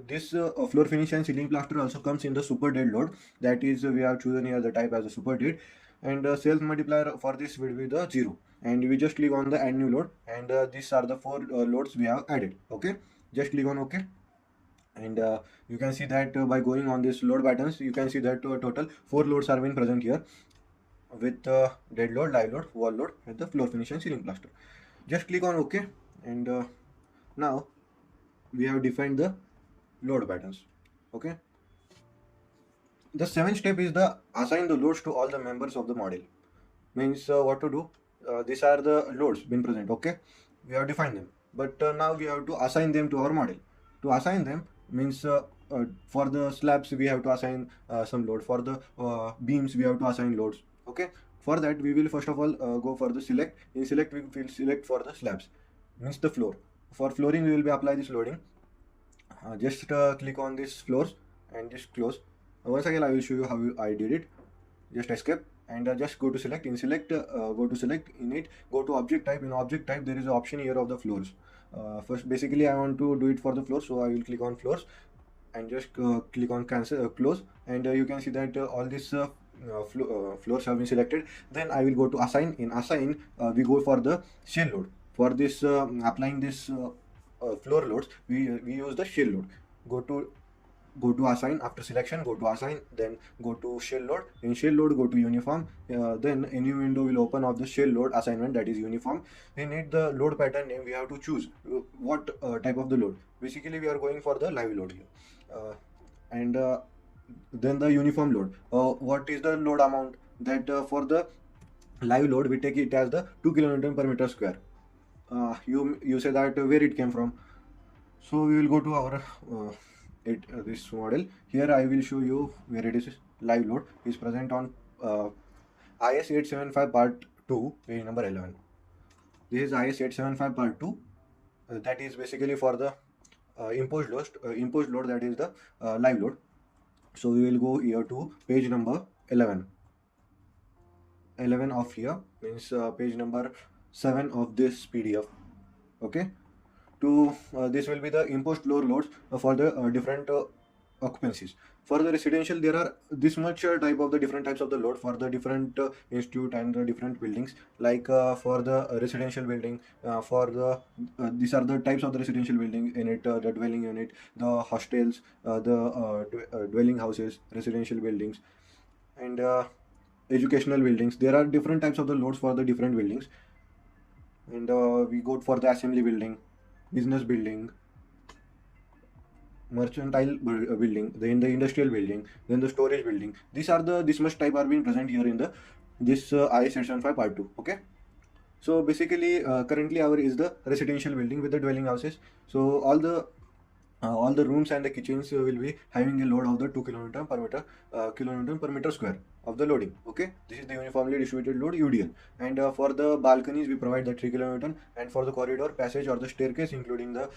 this floor finish and ceiling plaster also comes in the super dead load. That is, we have chosen here the type as a super dead, and self multiplier for this will be the 0, and we just click on the add new load, and these are the 4 loads we have added. Okay, just click on OK, and you can see that by going on this load patterns, you can see that total 4 loads are being present here with dead load, live load, wall load, and the floor finish and ceiling plaster. Just click on OK, and now we have defined the load patterns. Okay, the 7th step is the assign the loads to all the members of the model. Means what to do, these are the loads been present. Okay, we have defined them, but now we have to assign them to our model. To assign them means for the slabs we have to assign some load, for the beams we have to assign loads. Okay, for that we will first of all go for the select. In select we will select for the slabs, means the floor. For flooring we will be apply this loading. Just click on this floors and just close. Once again I will show you how I did it. Just escape, and just go to select. In select, go to select. In it, go to object type. In object type there is an option here of the floors. First basically I want to do it for the floor, so I will click on floors and just click on cancel, close, and you can see that all these floors have been selected. Then I will go to assign. In assign we go for the shell load. For this applying this floor loads, we use the shell load. Go to assign. After selection, go to assign, then go to shell load. In shell load, go to uniform. Then a new window will open of the shell load assignment, that is uniform. We need the load pattern name. We have to choose what type of the load. Basically we are going for the live load here, and then the uniform load. What is the load amount? That for the live load we take it as the 2 kN per meter square. You say that where it came from, so we will go to our this model. Here I will show you where it is. Live load is present on IS 875 part 2, page number 11. This is IS 875 part 2. That is basically for the imposed load, that is the live load. So we will go here to page number 11 of here, means page number 7 of this PDF. Okay, to this will be the imposed floor loads for the different occupancies. For the residential there are this much type of the different types of the load for the different institute and the different buildings. Like for the residential building, for the these are the types of the residential building in it, the dwelling unit, the hostels, the dwelling houses, residential buildings, and educational buildings. There are different types of the loads for the different buildings, and we go for the assembly building, business building, mercantile building, then the industrial building, then the storage building. These are the this much type are being present here in the this IS 875 part 2. Okay, so basically currently our is the residential building with the dwelling houses. So all the rooms and the kitchens will be having a load of the 2 kN per meter square of the loading. Okay, this is the uniformly distributed load, UDL. And for the balconies we provide the 3 kN, and for the corridor, passage, or the staircase, including the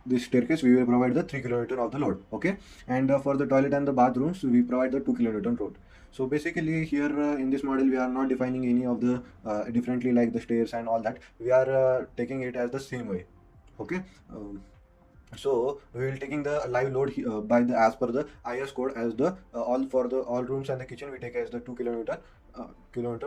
this staircase, we will provide the 3 kN of the load. Okay, and for the toilet and the bathrooms we provide the 2 kN load. So basically here in this model we are not defining any of the differently like the stairs and all that. We are taking it as the same way. Okay. So we will taking the live load by the as per the IS code as the all for the all rooms and the kitchen we take as the 2 kilometer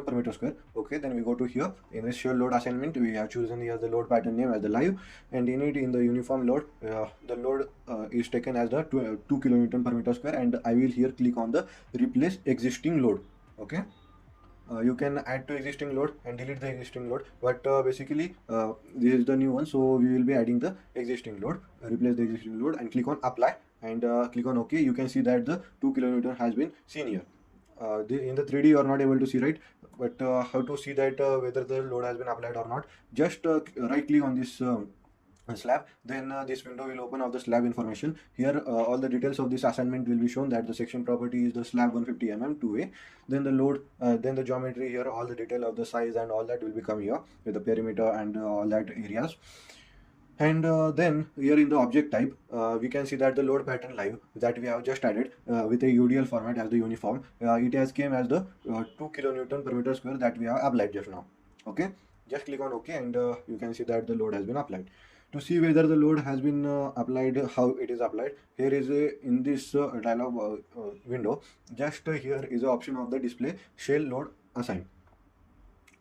per meter square. Okay, then we go to here in this shear load assignment we have chosen here the load pattern name as the live, and in it in the uniform load the load is taken as the 2 kilonewton per meter square, and I will here click on the replace existing load. Okay. You can add to existing load and delete the existing load, but basically this is the new one, so we will be adding the existing load, replace the existing load and click on apply, and click on OK. You can see that the 2 kilonewton has been seen here. In the 3D you are not able to see, right? But how to see that whether the load has been applied or not, just right click on this slab, then this window will open of the slab information. Here all the details of this assignment will be shown, that the section property is the slab 150 mm 2A, then the load, then the geometry here, all the detail of the size and all that will become here with the perimeter and all that areas. And then here in the object type we can see that the load pattern live that we have just added with a UDL format as the uniform, it has came as the 2 kilonewton per meter square that we have applied just now. Okay, just click on OK, and you can see that the load has been applied. To see whether the load has been applied, how it is applied, here is a in this dialog window, just here is the option of the display shell load assign,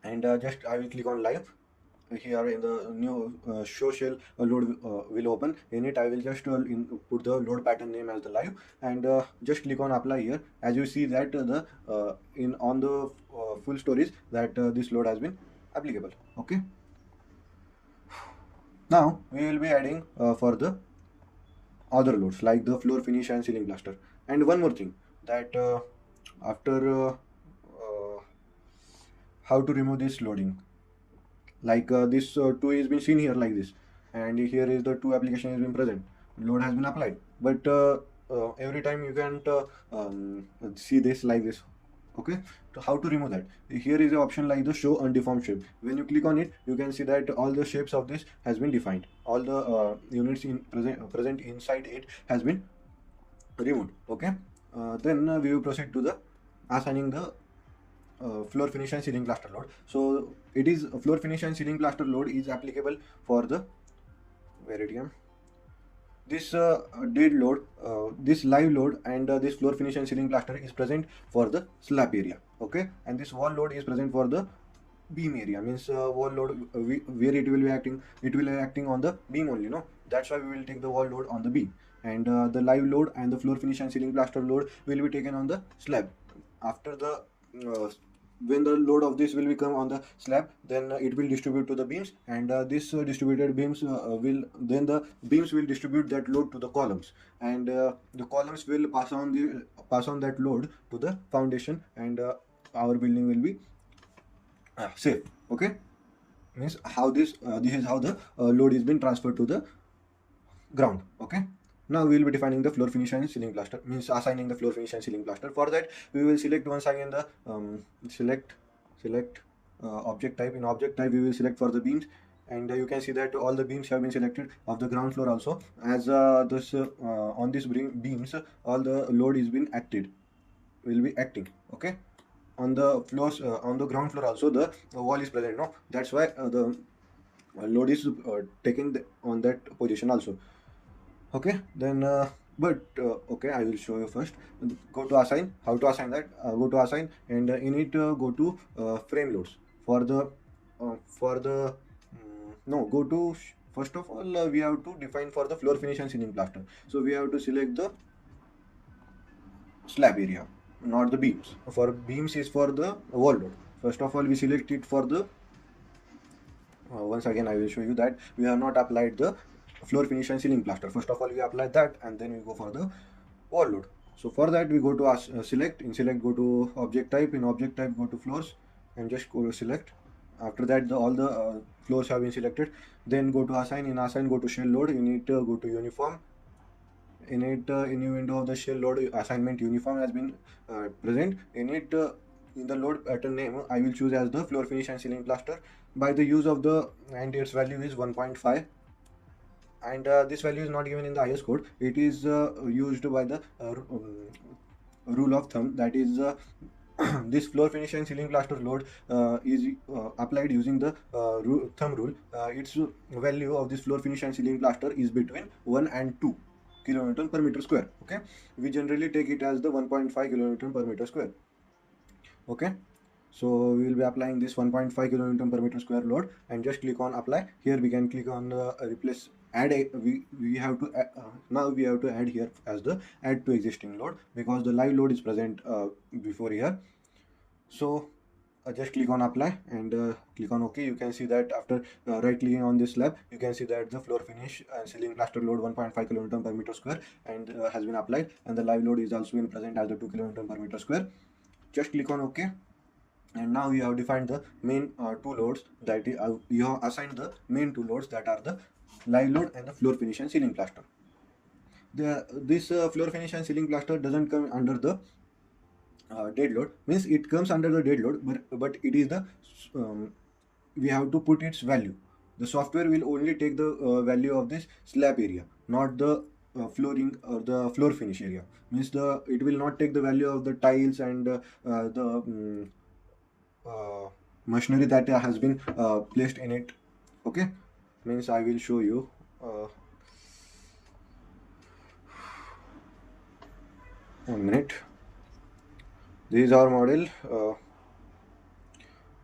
and just I will click on live. Here in the new show shell load will open. In it I will just put the load pattern name as the live, and just click on apply here. As you see that the in on the full stories that this load has been applicable. Okay. Now we will be adding for the other loads like the floor finish and ceiling plaster. And one more thing, that after how to remove this loading, like this 2 is been seen here like this, and here is the 2 application has been present, load has been applied, but every time you can't see this like this. Okay, so how to remove that? Here is an option like the show undeformed shape. When you click on it, you can see that all the shapes of this has been defined, all the units in present inside it has been removed. Okay, then we will proceed to the assigning the floor finish and ceiling plaster load. So it is floor finish and ceiling plaster load is applicable for the this dead load, this live load, and this floor finish and ceiling plaster is present for the slab area. Okay, and this wall load is present for the beam area, means wall load where it will be acting, it will be acting on the beam only, no? That's why we will take the wall load on the beam, and the live load and the floor finish and ceiling plaster load will be taken on the slab. After the when the load of this will become on the slab, then it will distribute to the beams, and this distributed beams will then the beams will distribute that load to the columns, and the columns will pass on that load to the foundation, and our building will be safe. Okay, means how this is how the load is being transferred to the ground. Okay, now we will be defining the floor finish and ceiling plaster, means assigning the floor finish and ceiling plaster. For that we will select once again the select object type. In object type we will select for the beams, and you can see that all the beams have been selected of the ground floor also, as this on this beams all the load is been acted, will be acting. Okay, on the floors on the ground floor also the wall is present, no? That's why the load is taken on that position also. Okay, then okay, I will show you first. Go to assign, how to assign that, go to assign, and in it go to frame loads for the no, go to first of all we have to define for the floor finish and ceiling plaster. So we have to select the slab area, not the beams. For beams is for the wall load. First of all we select it for the once again I will show you that we have not applied the floor finish and ceiling plaster. First of all we apply that, and then we go for the wall load. So for that we go to select, in select go to object type, in object type go to floors, and just go to select. After that all the floors have been selected. Then go to assign, in assign go to shell load, in it go to uniform, in it in new window of the shell load assignment uniform has been present. In it in the load pattern name I will choose as the floor finish and ceiling plaster by the use of the, and its value is 1.5, and this value is not given in the IS code. It is used by the rule of thumb, that is this floor finish and ceiling plaster load is applied using the thumb rule. Its value of this floor finish and ceiling plaster is between 1 and 2 kilonewton per meter square. Okay, we generally take it as the 1.5 kilonewton per meter square. Okay, so we will be applying this 1.5 kilonewton per meter square load, and just click on apply. Here we can click on replace add a, we have to now we have to add here as the add to existing load, because the live load is present before here. So just click on apply and click on OK. You can see that after right clicking on this slab, you can see that the floor finish and ceiling plaster load 1.5 kilonewton per meter square and has been applied, and the live load is also been present as the 2 kilonewton per meter square. Just click on OK, and now you have defined the main two loads, that is, you have assigned the main two loads, that are the live load and the floor finish and ceiling plaster. This floor finish and ceiling plaster doesn't come under the dead load, means it comes under the dead load, but it is the we have to put its value. The software will only take the value of this slab area, not the flooring or the floor finish area. Means it will not take the value of the tiles and the machinery that has been placed in it. Okay, means I will show you. 1 minute. This is our model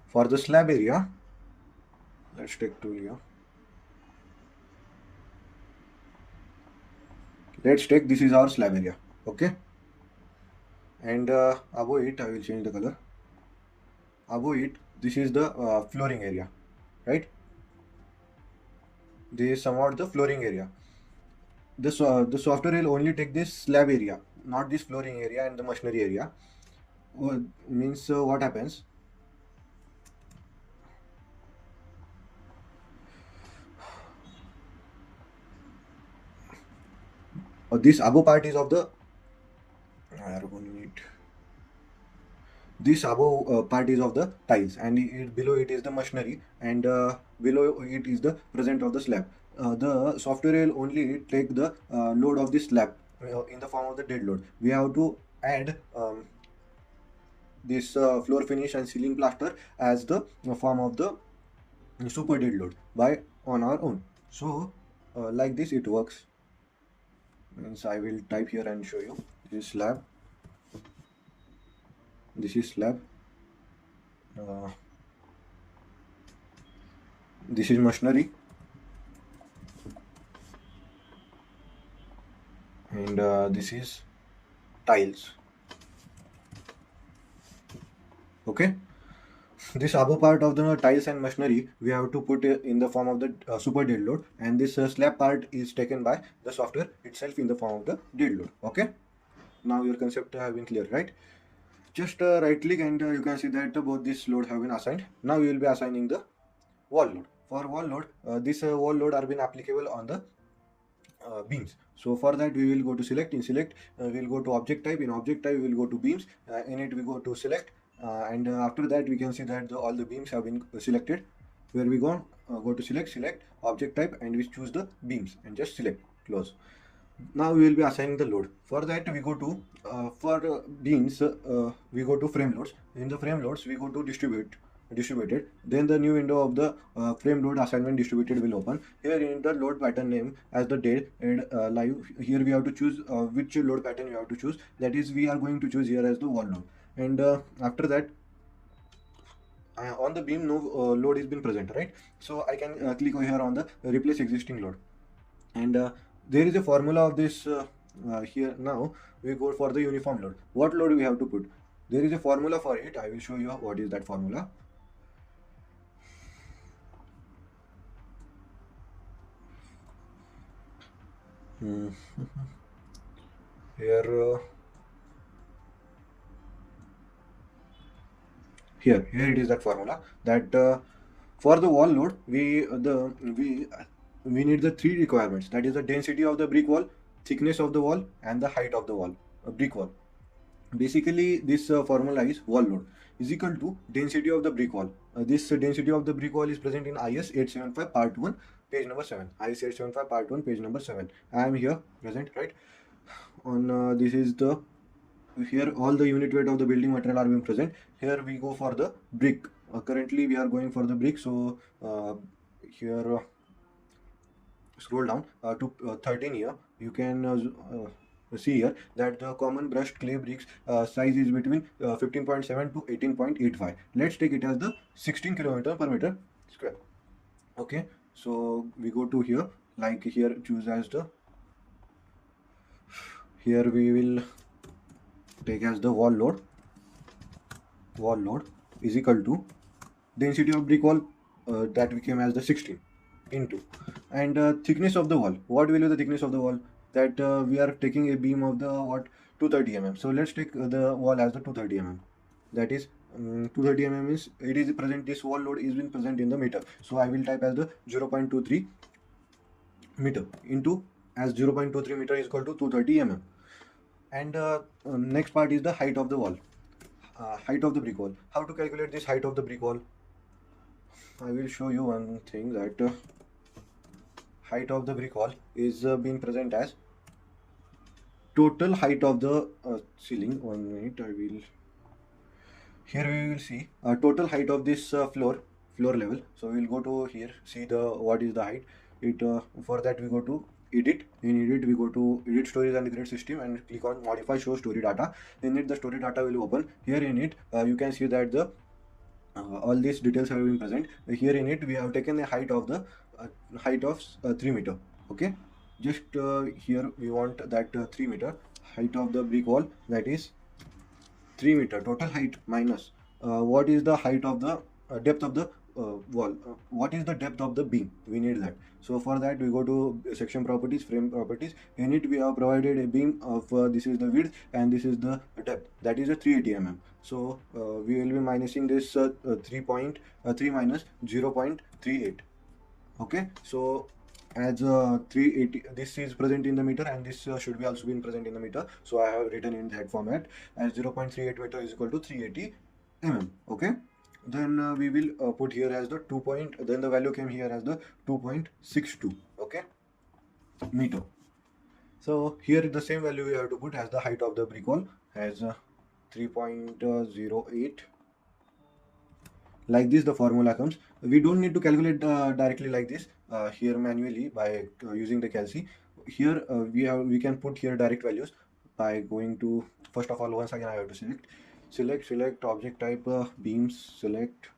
for the slab area. Let's take tool here. Let's take, this is our slab area. Okay, and above it I will change the color. Above it, this is the flooring area, right? This is somewhat the flooring area. The software will only take this slab area, not this flooring area and the machinery area. Means what happens? This above part is of the this above part is of the tiles, and below it is the machinery, and below it is the present of the slab. The software will only take the load of this slab in the form of the dead load. We have to add this floor finish and ceiling plaster as the form of the super dead load on our own. So like this it works. Means I will type here and show you. This is slab. This is slab. This is machinery, and this is tiles. Okay, this above part of the tiles and machinery we have to put in the form of the super dead load, and this slab part is taken by the software itself in the form of the dead load. Okay, now your concept have been clear, right? Just right click and you can see that both this load have been assigned. Now we will be assigning the wall load. For wall load, this wall load are been applicable on the beams. So for that we will go to select. In select we will go to object type. In object type we will go to beams. In it we go to select, and after that we can see that all the beams have been selected. Where we go to select object type, and we choose the beams and just select, close. Now we will be assigning the load. For that we go to for beams we go to frame loads. In the frame loads we go to distributed. Then the new window of the frame load assignment distributed will open. Here in the load pattern name as the dead and live, here we have to choose which load pattern you have to choose. That is, we are going to choose here as the wall load. And after that on the beam no load is been present, right? So I can click over here on the replace existing load, and there is a formula of this here. Now we go for the uniform load. What load we have to put? There is a formula for it. I will show you what is that formula. Here it is that formula, that for the wall load we need the three requirements, that is the density of the brick wall, thickness of the wall, and the height of the wall, brick wall. Basically this formula is wall load is equal to density of the brick wall. This density of the brick wall is present in IS 875 part 1 page number 7. IS 875 part 1 page number 7. I am here present, right? On this is the here all the unit weight of the building material are being present. Here we go for the brick. Currently we are going for the brick. So here scroll down to 13 here. You can see here that the common brushed clay bricks size is between 15.7 to 18.85. Let's take it as the 16 kilometer per meter square. Okay, so we go to here, like here choose as the, here we will take as the wall load is equal to density of brick wall that became as the 16 into, and thickness of the wall. What will be the thickness of the wall? That we are taking a beam of the what, 230 mm. So let's take the wall as the 230 mm. That is 230 mm is, it is present, this wall load is been present in the meter. So I will type as the 0.23 meter into, as 0.23 meter is equal to 230 mm. And next part is the height of the wall, height of the brick wall. How to calculate this height of the brick wall? I will show you one thing, that height of the brick wall is being present as total height of the ceiling. 1 minute, I will, here we will see total height of this floor level. So we will go to here, see the what is the height. It for that we go to edit. In edit we go to edit stories and grid system and click on modify show story data. In it the story data will open. Here in it you can see that the all these details have been present. Here in it we have taken the height of the height of 3 meter. Okay, just here we want that 3 meter height of the brick wall, that is 3 meter total height minus what is the height of the depth of the wall, what is the depth of the beam, we need that. So for that we go to section properties, frame properties. In it we have provided a beam of this is the width and this is the depth, that is a 380 mm. So we will be minusing this 3.3 minus 0.38. okay, so as 380, this is present in the meter and this should be also been present in the meter, so I have written in that format as 0.38 meter is equal to 380 mm. okay, then we will put here as the 2 point, then the value came here as the 2.62 okay meter. So here the same value we have to put as the height of the brick wall as 3.08. Like this the formula comes. We don't need to calculate directly like this here manually by using the calci. Here we can put here direct values by going to, first of all, once again I have to select object type, beams, select,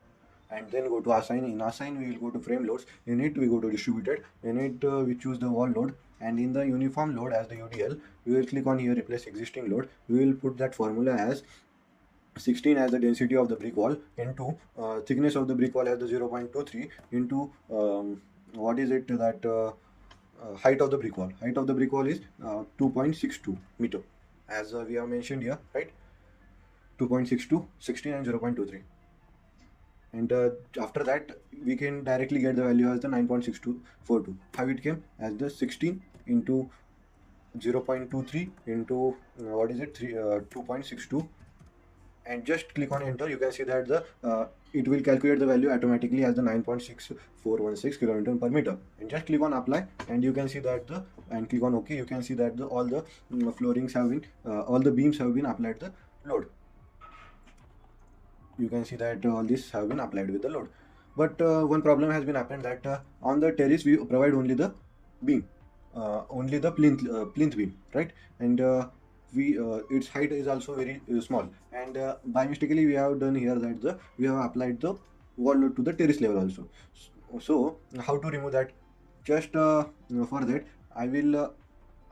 and then go to assign. In assign we will go to frame loads. In it we go to distributed. In it we choose the wall load, and in the uniform load as the UDL we will click on here replace existing load. We will put that formula as 16 as the density of the brick wall into thickness of the brick wall as the 0.23 into what is it, that height of the brick wall. Height of the brick wall is 2.62 meter as we have mentioned here, right? 2.62, 16 and 0.23. And after that we can directly get the value as the 9.6242. How it came? As the 16 into 0.23 into what is it, 2.62, and just click on enter. You can see that the it will calculate the value automatically as the 9.6416 kilometer per meter, and just click on apply, and you can see that the, and click on OK. You can see that the all the floorings have been all the beams have been applied the load. You can see that all this have been applied with the load, but one problem has been happened, that on the terrace we provide only the beam, only the plinth beam, right? And we its height is also very small, and by mistakenly we have done here that we have applied the wall load to the terrace level also. So how to remove that? Just for that I will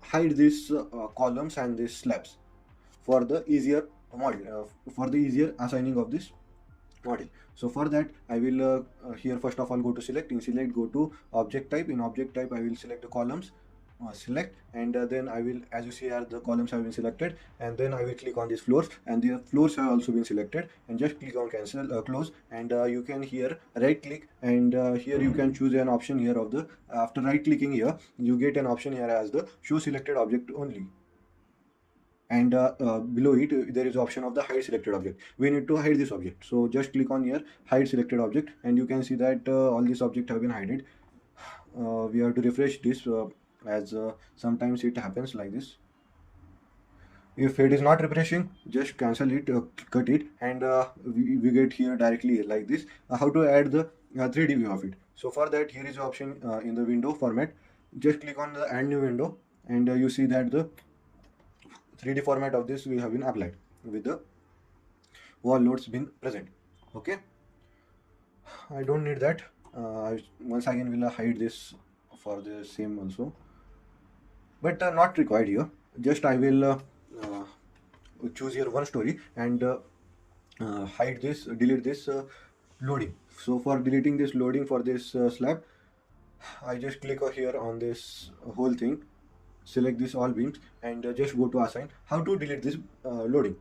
hide these columns and these slabs for the easier model, for the easier assigning of this model. So for that I will here first of all go to select. In select go to object type. In object type I will select the columns, select, and then I will, as you see here, the columns have been selected, and then I will click on these floors, and the floors have also been selected, and just click on cancel, close, and you can here right click, and here you can choose an option here of the, after right clicking here you get an option here as the show selected object only, and below it there is option of the hide selected object. We need to hide this object, so just click on here hide selected object, and you can see that all these objects have been hidden. We have to refresh this as sometimes it happens like this. If it is not refreshing, just cancel it, cut it, and we get here directly like this. How to add the 3D view of it? So for that, here is the option in the window format. Just click on the add new window, and you see that the 3D format of this will have been applied with the wall loads been present. Okay, I don't need that. Once again will hide this for the same also, but not required here. Just I will choose here one story and hide this, delete this loading. So for deleting this loading for this slab, I just click here on this whole thing, select this all beams, and just go to assign. How to delete this loading?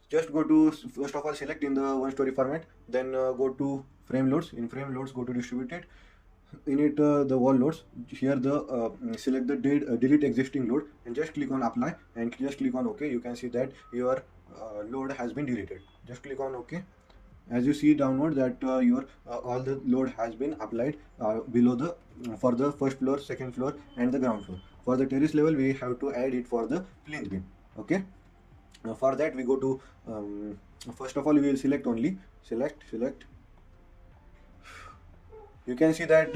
Just go to, first of all, select in the one story format, then go to frame loads. In frame loads, go to distributed. In it, the wall loads. Here the select the delete existing load, and just click on apply, and just click on OK. You can see that your load has been deleted. Just click on OK. As you see downward that your all the load has been applied below the for the first floor, second floor, and the ground floor. For the terrace level, we have to add it for the plinth beam. Okay. For that, we go to first of all, we will select only select. You can see that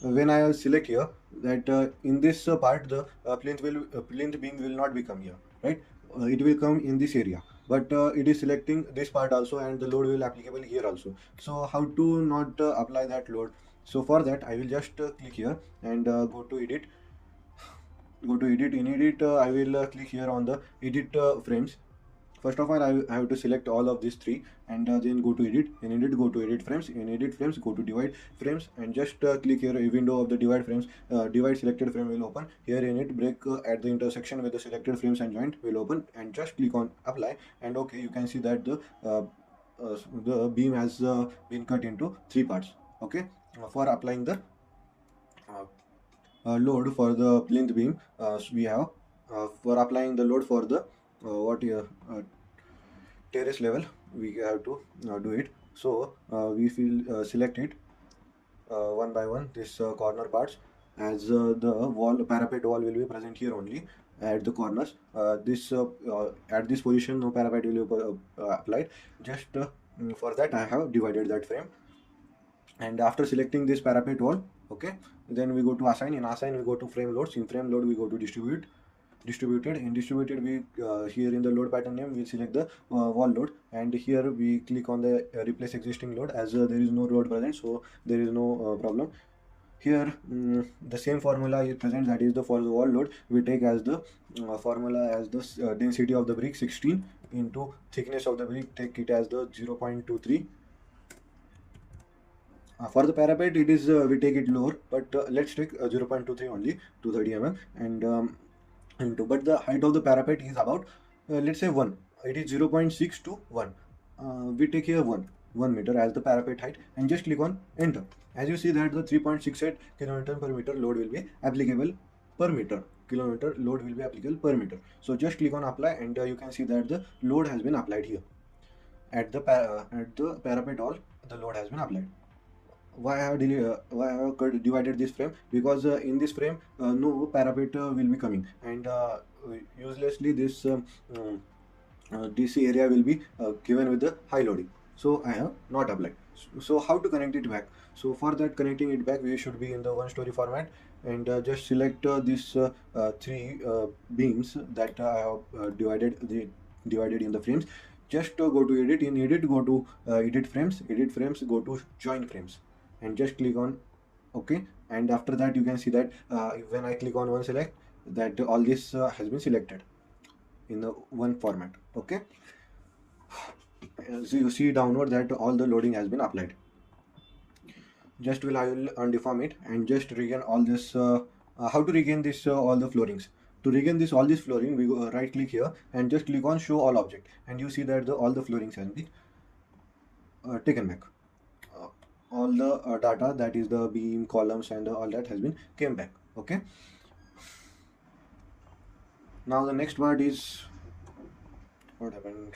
when I select here, that in this part the plinth beam will not become here, right? It will come in this area, but it is selecting this part also, and the load will applicable here also. So how to not apply that load? So for that, I will just click here and go to edit. In edit, I will click here on the edit frames. First of all, I have to select all of these three, and then go to edit. In edit, go to edit frames. In edit frames, go to divide frames, and just click here a window of the divide frames. Divide selected frame will open. Here in it, break at the intersection with the selected frames and joint will open, and just click on apply, and okay, you can see that the beam has been cut into three parts. Okay, for applying the load for the plinth beam, we have for applying the load for the terrace level, we have to do it. So we will select it one by one, this corner parts, as the wall parapet wall will be present here only at the corners. This at this position, no parapet will be applied. Just for that, I have divided that frame, and after selecting this parapet wall, okay, then we go to assign. In assign, we go to frame loads. In frame load, we go to distributed. In distributed, we here in the load pattern name, we select the wall load, and here we click on the replace existing load, as there is no load present, so there is no problem. Here the same formula is present, that is the for the wall load we take as the formula as the density of the brick 16 into thickness of the brick, take it as the 0.23. For the parapet, it is we take it lower, but let's take 0.23 only, 230 mm, and into, but the height of the parapet is about let's say 1. It is 0.6 to 1. We take here 1 meter as the parapet height, and just click on enter. As you see that the 3.68 km per meter load will be applicable per meter. Kilometer load will be applicable per meter. So just click on apply, and you can see that the load has been applied here at the parapet wall. The load has been applied. Why I have divided this frame? Because in this frame no parapet will be coming, and uselessly this DC area will be given with the high loading, so I have not applied. So how to connect it back? So for that, connecting it back, we should be in the one story format, and just select this three beams that I have divided in the frames. Just go to edit. In edit, go to edit frames, go to join frames, and just click on OK. And after that, you can see that when I click on one select, that all this has been selected in the one format. Okay, so you see downward that all the loading has been applied. Just I will undeform it and just regain all this. How to regain this all the floorings? To regain this all this flooring, we go right click here and just click on show all object, and you see that all the floorings has been taken back. All the data, that is the beam, columns, and all that has been came back. Okay, now the next part is what happened.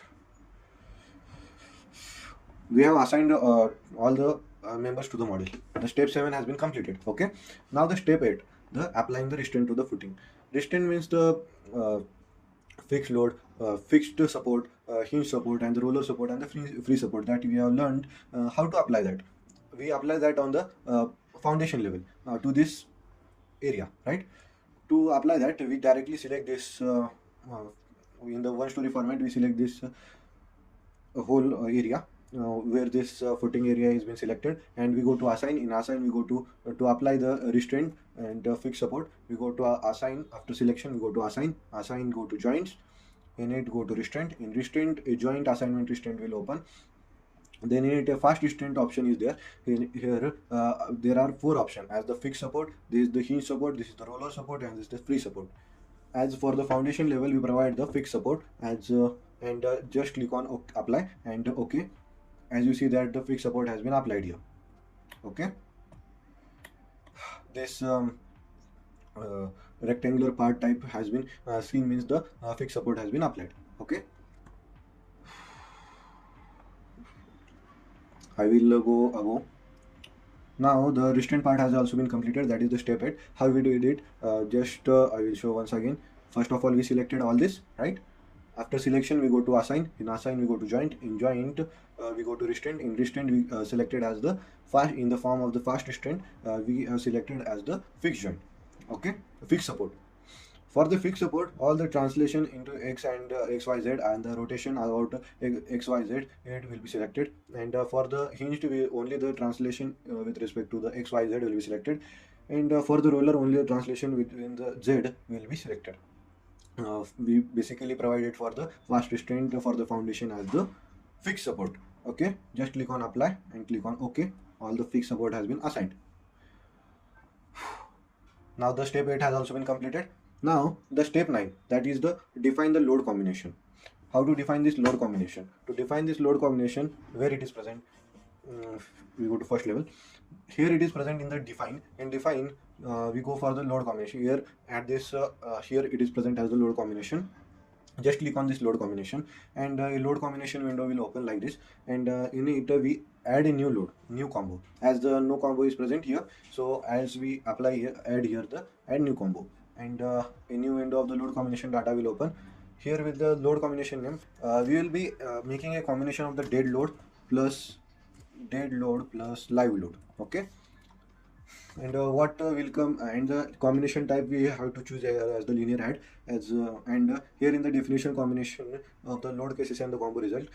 We have assigned all the members to the model. The step 7 has been completed. Okay, now the step 8, the applying the restraint to the footing. Restraint means the fixed load, fixed support, hinge support, and the roller support, and the free support that we have learned. How to apply that? We apply that on the foundation level to this area, right? To apply that, we directly select this in the one story format. We select this whole area where this footing area has been selected, and we go to assign. In assign, we go to apply the restraint and fixed support. We go to assign. After selection, we go to assign, go to joints. In it, go to restraint. In restraint, a joint assignment restraint will open. Then in it, a fast restraint option is there. Here there are 4 options as the fixed support. This is the hinge support, this is the roller support, and this is the free support. As for the foundation level, we provide the fixed support as and just click on apply and OK. As you see that the fixed support has been applied here. Okay, this rectangular part type has been seen, means the fixed support has been applied. Okay, I will go above. Now the restraint part has also been completed. That is the step 8. How we did it? I will show once again. First of all, we selected all this, right? After selection, we go to assign. In assign, we go to joint. In joint, we go to restraint. In restraint, we selected as the fast, in the form of the fast restraint. We have selected as the fixed joint. Okay, fixed support. For the fixed support, all the translation into X and XYZ and the rotation about XYZ, it will be selected. And for the hinged, only the translation with respect to the XYZ will be selected. And for the roller, only the translation within the Z will be selected. We basically provided for the fast restraint for the foundation as the fixed support. Okay, just click on apply and click on OK. All the fixed support has been assigned. Now the step 8 has also been completed. Now the step 9, that is the define the load combination. How to define this load combination? To define this load combination, where it is present, we go to first level. Here it is present in the define. In define, we go for the load combination. Here at this here it is present as the load combination. Just click on this load combination, and a load combination window will open like this. And in it we add a new combo, as the no combo is present here. So as we apply here, add here the add new combo, and a new window of the load combination data will open. Here with the load combination name, we will be making a combination of the dead load plus live load. Okay, and what will come, and the combination type we have to choose as the linear head, as and here in the definition combination of the load cases and the combo result,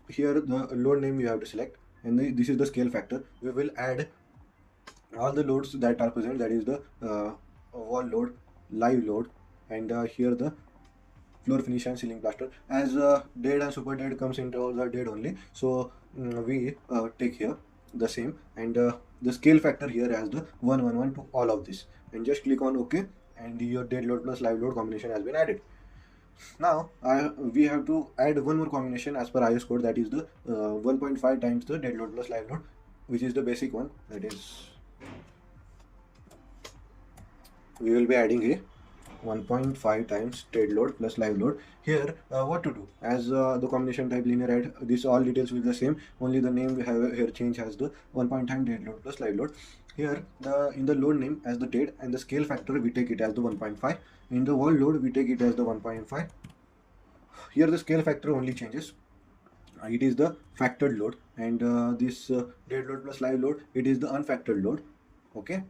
here the load name we have to select, and this is the scale factor. We will add all the loads that are present, that is the wall load, live load, and here the floor finish and ceiling plaster. As dead and super dead comes into the dead only, so we take here the same, and the scale factor here as the 111 to all of this, and just click on OK, and your dead load plus live load combination has been added. Now we have to add one more combination as per IS code, that is the 1.5 times the dead load plus live load, which is the basic one. That is, we will be adding a 1.5 times dead load plus live load. Here what to do, as the combination type linear add, this all details will be the same, only the name we have here change as the 1.5 times dead load plus live load. Here in the load name as the dead, and the scale factor we take it as the 1.5. In the wall load we take it as the 1.5. Here the scale factor only changes, it is the factored load, and this dead load plus live load, it is the unfactored load. Okay,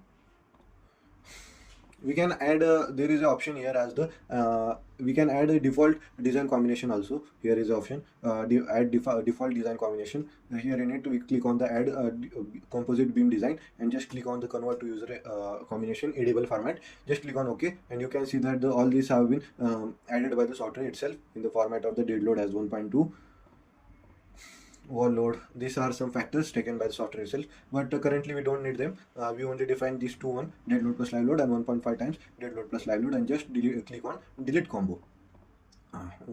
we can add there is an option here as the we can add a default design combination also. Here is the option add default design combination. Here in it we click on the add composite beam design, and just click on the convert to user combination editable format. Just click on OK, and you can see that all these have been added by the software itself in the format of the dead load as 1.2, wall load. These are some factors taken by the software itself, but currently we don't need them. We only define these two, one dead load plus live load and 1.5 times dead load plus live load, and just click on delete combo.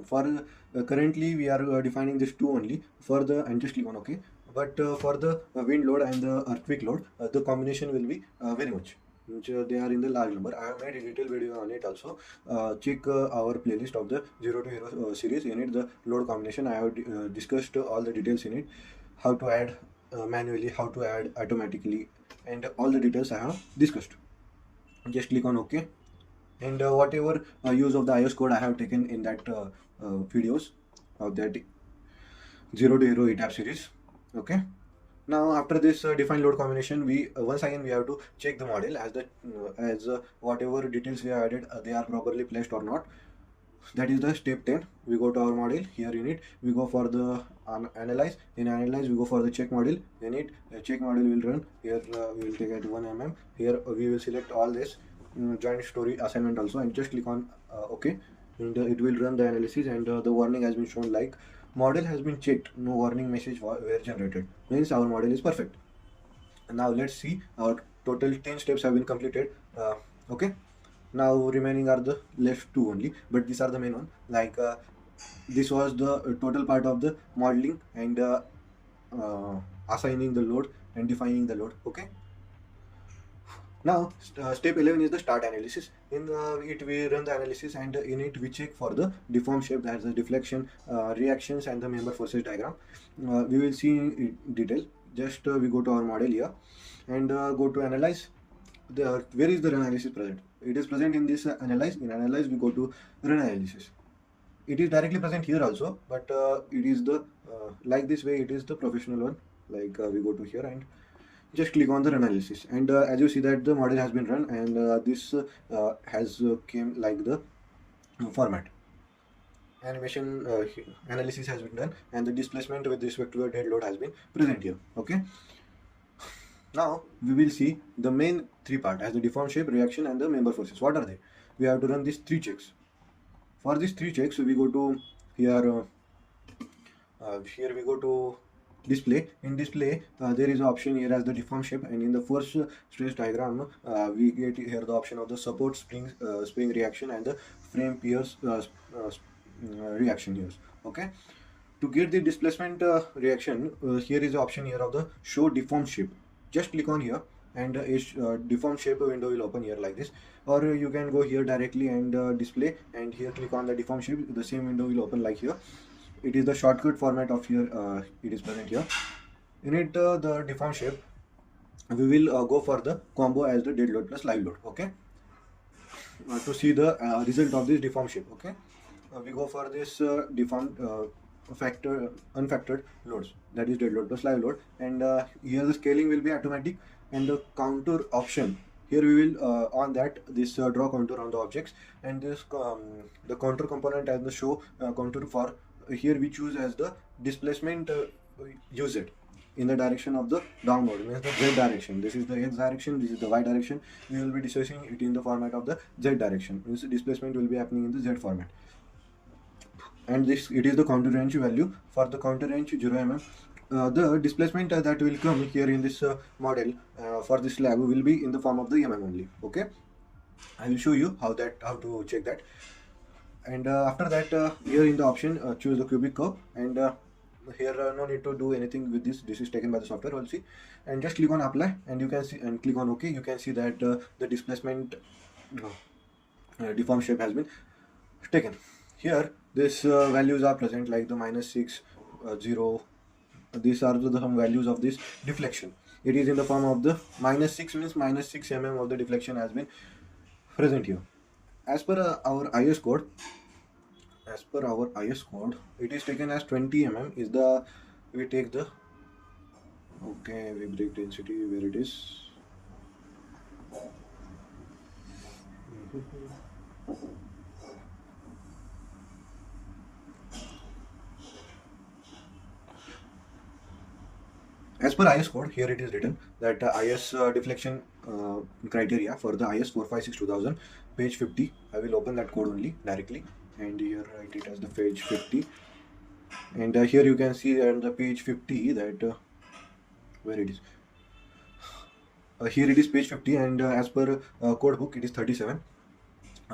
For currently we are defining this two only for the, and just click on OK. But for the wind load and the earthquake load, the combination will be very much, which they are in the large number. I have made a detailed video on it also. Check our playlist of the 0 to Hero series. In it, the load combination, I have discussed all the details in it, how to add manually, how to add automatically, and all the details I have discussed. Just click on OK. And whatever use of the iOS code I have taken in that videos of that 0 to hero ETABS series. Okay. Now after this define load combination, we once again we have to check the model as the whatever details we have added, they are properly placed or not. That is the step 10. We go to our model. Here in it we go for the analyze. In analyze we go for the check model. In it check model will run. Here we will take at 1 mm. Here we will select all this joint story assignment also, and just click on OK, and it will run the analysis, and the warning has been shown like model has been checked, no warning message were generated, means our model is perfect. Now let's see, our total 10 steps have been completed. Okay, now remaining are the left two only, but these are the main one. Like this was the total part of the modeling and assigning the load and defining the load. Okay, now step 11 is the start analysis. In it we run the analysis, and in it we check for the deform shape, that's the deflection, reactions, and the member forces diagram. We will see in detail. Just we go to our model here and go to analyze. Where is the run analysis present? It is present in this analyze. In analyze we go to run analysis. It is directly present here also, but it is the like this way it is the professional one. Like we go to here and just click on the run analysis, and as you see that the model has been run, and this has came like the format. Animation analysis has been done, and the displacement with respect to the dead load has been present here. Okay, now we will see the main three part as the deform shape, reaction, and the member forces. What are they? We have to run these three checks. For these three checks we go to here. Here we go to display. In display there is an option here as the deform shape, and in the first stress diagram we get here the option of the support spring reaction and the frame piers reaction here. Okay, to get the displacement reaction, here is the option here of the show deform shape. Just click on here, and a deform shape window will open here like this, or you can go here directly and display, and here click on the deform shape, the same window will open like here. It is the shortcut format of here, it is present here. In it the deform shape, we will go for the combo as the dead load plus live load. Okay, to see the result of this deform shape. Okay, we go for this deformed unfactored loads, that is dead load plus live load, and here the scaling will be automatic, and the contour option, here we will on that this draw contour on the objects, and this the contour component as the show contour. For here we choose as the displacement UZ in the direction of the downward, means the Z direction. This is the X direction, this is the Y direction. We will be discussing it in the format of the Z direction, means the displacement will be happening in the Z format. And this, it is the counter range value. For the counter range 0 mm, the displacement that will come here in this model for this slab will be in the form of the mm only. Okay, I will show you how to check that. And after that here in the option choose the cubic curve, and here no need to do anything with this. This is taken by the software. We'll see, and just click on apply, and you can see, and click on OK. You can see that the displacement deform shape has been taken. Here these values are present, like the -6, 0. These are the some values of this deflection. It is in the form of the -6, means -6 mm of the deflection has been present here. As per our iOS code, it is taken as 20 mm is the, we take the, okay, we break density where it is. As per iOS code, here it is written that iOS deflection criteria for the iOS 456-2000, page 50. I will open that code only directly, and here write it as the page 50. And here you can see on the page 50 that where it is. Here it is page 50, and as per code book it is 37.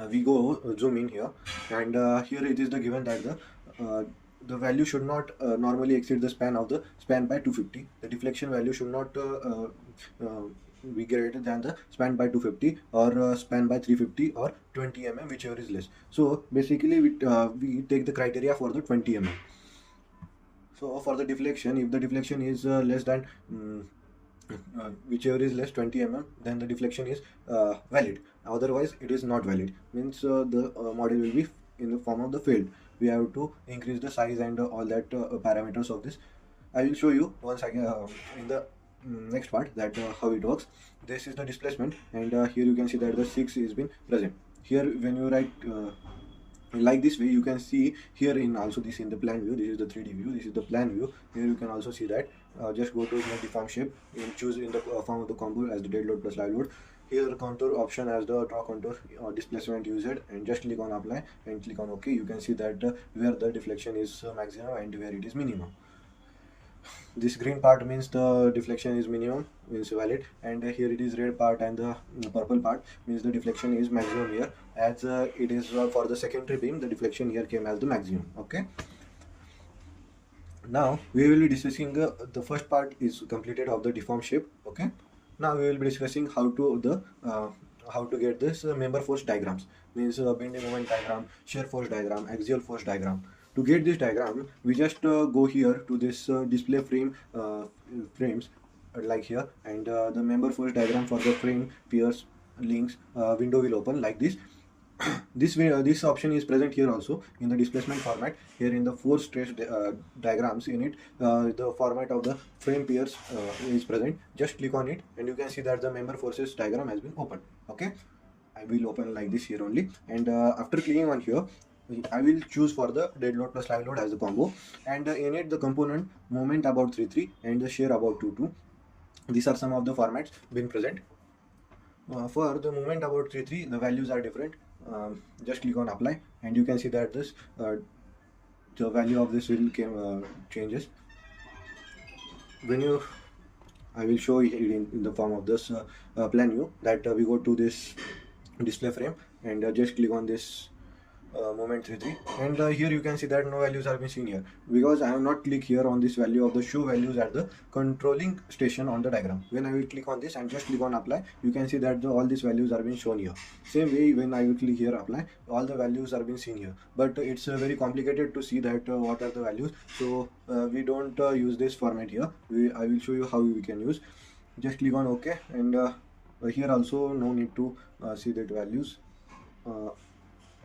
We go zoom in here, and here it is the given that the value should not normally exceed the span of the span by 250. The deflection value should not be greater than the span by 250 or span by 350 or 20 mm, whichever is less. So basically we take the criteria for the 20 mm. So for the deflection, if the deflection is less than whichever is less 20 mm, then the deflection is valid. Otherwise it is not valid, means the model will be in the form of the failed. We have to increase the size and all that parameters of this. I will show you once again in the next part that how it works. This is the displacement, and here you can see that the 6 is been present. Here when you write like this way, you can see here in also this in the plan view. This is the 3D view, this is the plan view. Here you can also see that just go to the deform shape and choose in the form of the combo as the dead load plus live load. Here contour option as the draw contour displacement used, and just click on apply and click on OK. You can see that where the deflection is maximum and where it is minimum. This green part means the deflection is minimum, means valid, and here it is red part, and the purple part means the deflection is maximum here. As it is for the secondary beam, the deflection here came as the maximum. Okay, now we will be discussing the first part is completed of the deform shape. Okay, now we will be discussing how to get this member force diagrams, means bending moment diagram, shear force diagram, axial force diagram. To get this diagram, we just go here to this display frame frames like here, and the member force diagram for the frame, piers, links window will open like this. This option is present here also in the displacement format. Here in the force stress diagrams in it, the format of the frame piers is present. Just click on it and you can see that the member forces diagram has been opened. Okay, I will open like this here only, and after clicking on here, I will choose for the dead load plus live load as a combo, and in it the component moment about 3.3 and the shear about 2.2. These are some of the formats been present. For the moment about 3.3, the values are different. Just click on apply and you can see that this the value of this will changes. When you I will show it in the form of this plan view, that we go to this display frame and just click on this moment 3.3, and here you can see that no values are being seen here because I have not clicked here on this value of the show values at the controlling station on the diagram. When I will click on this and just click on apply, you can see that all these values are being shown here. Same way, when I will click here apply, all the values are being seen here, but it's very complicated to see that what are the values, so we don't use this format here. I will show you how we can use. Just click on OK, and here also no need to see that values.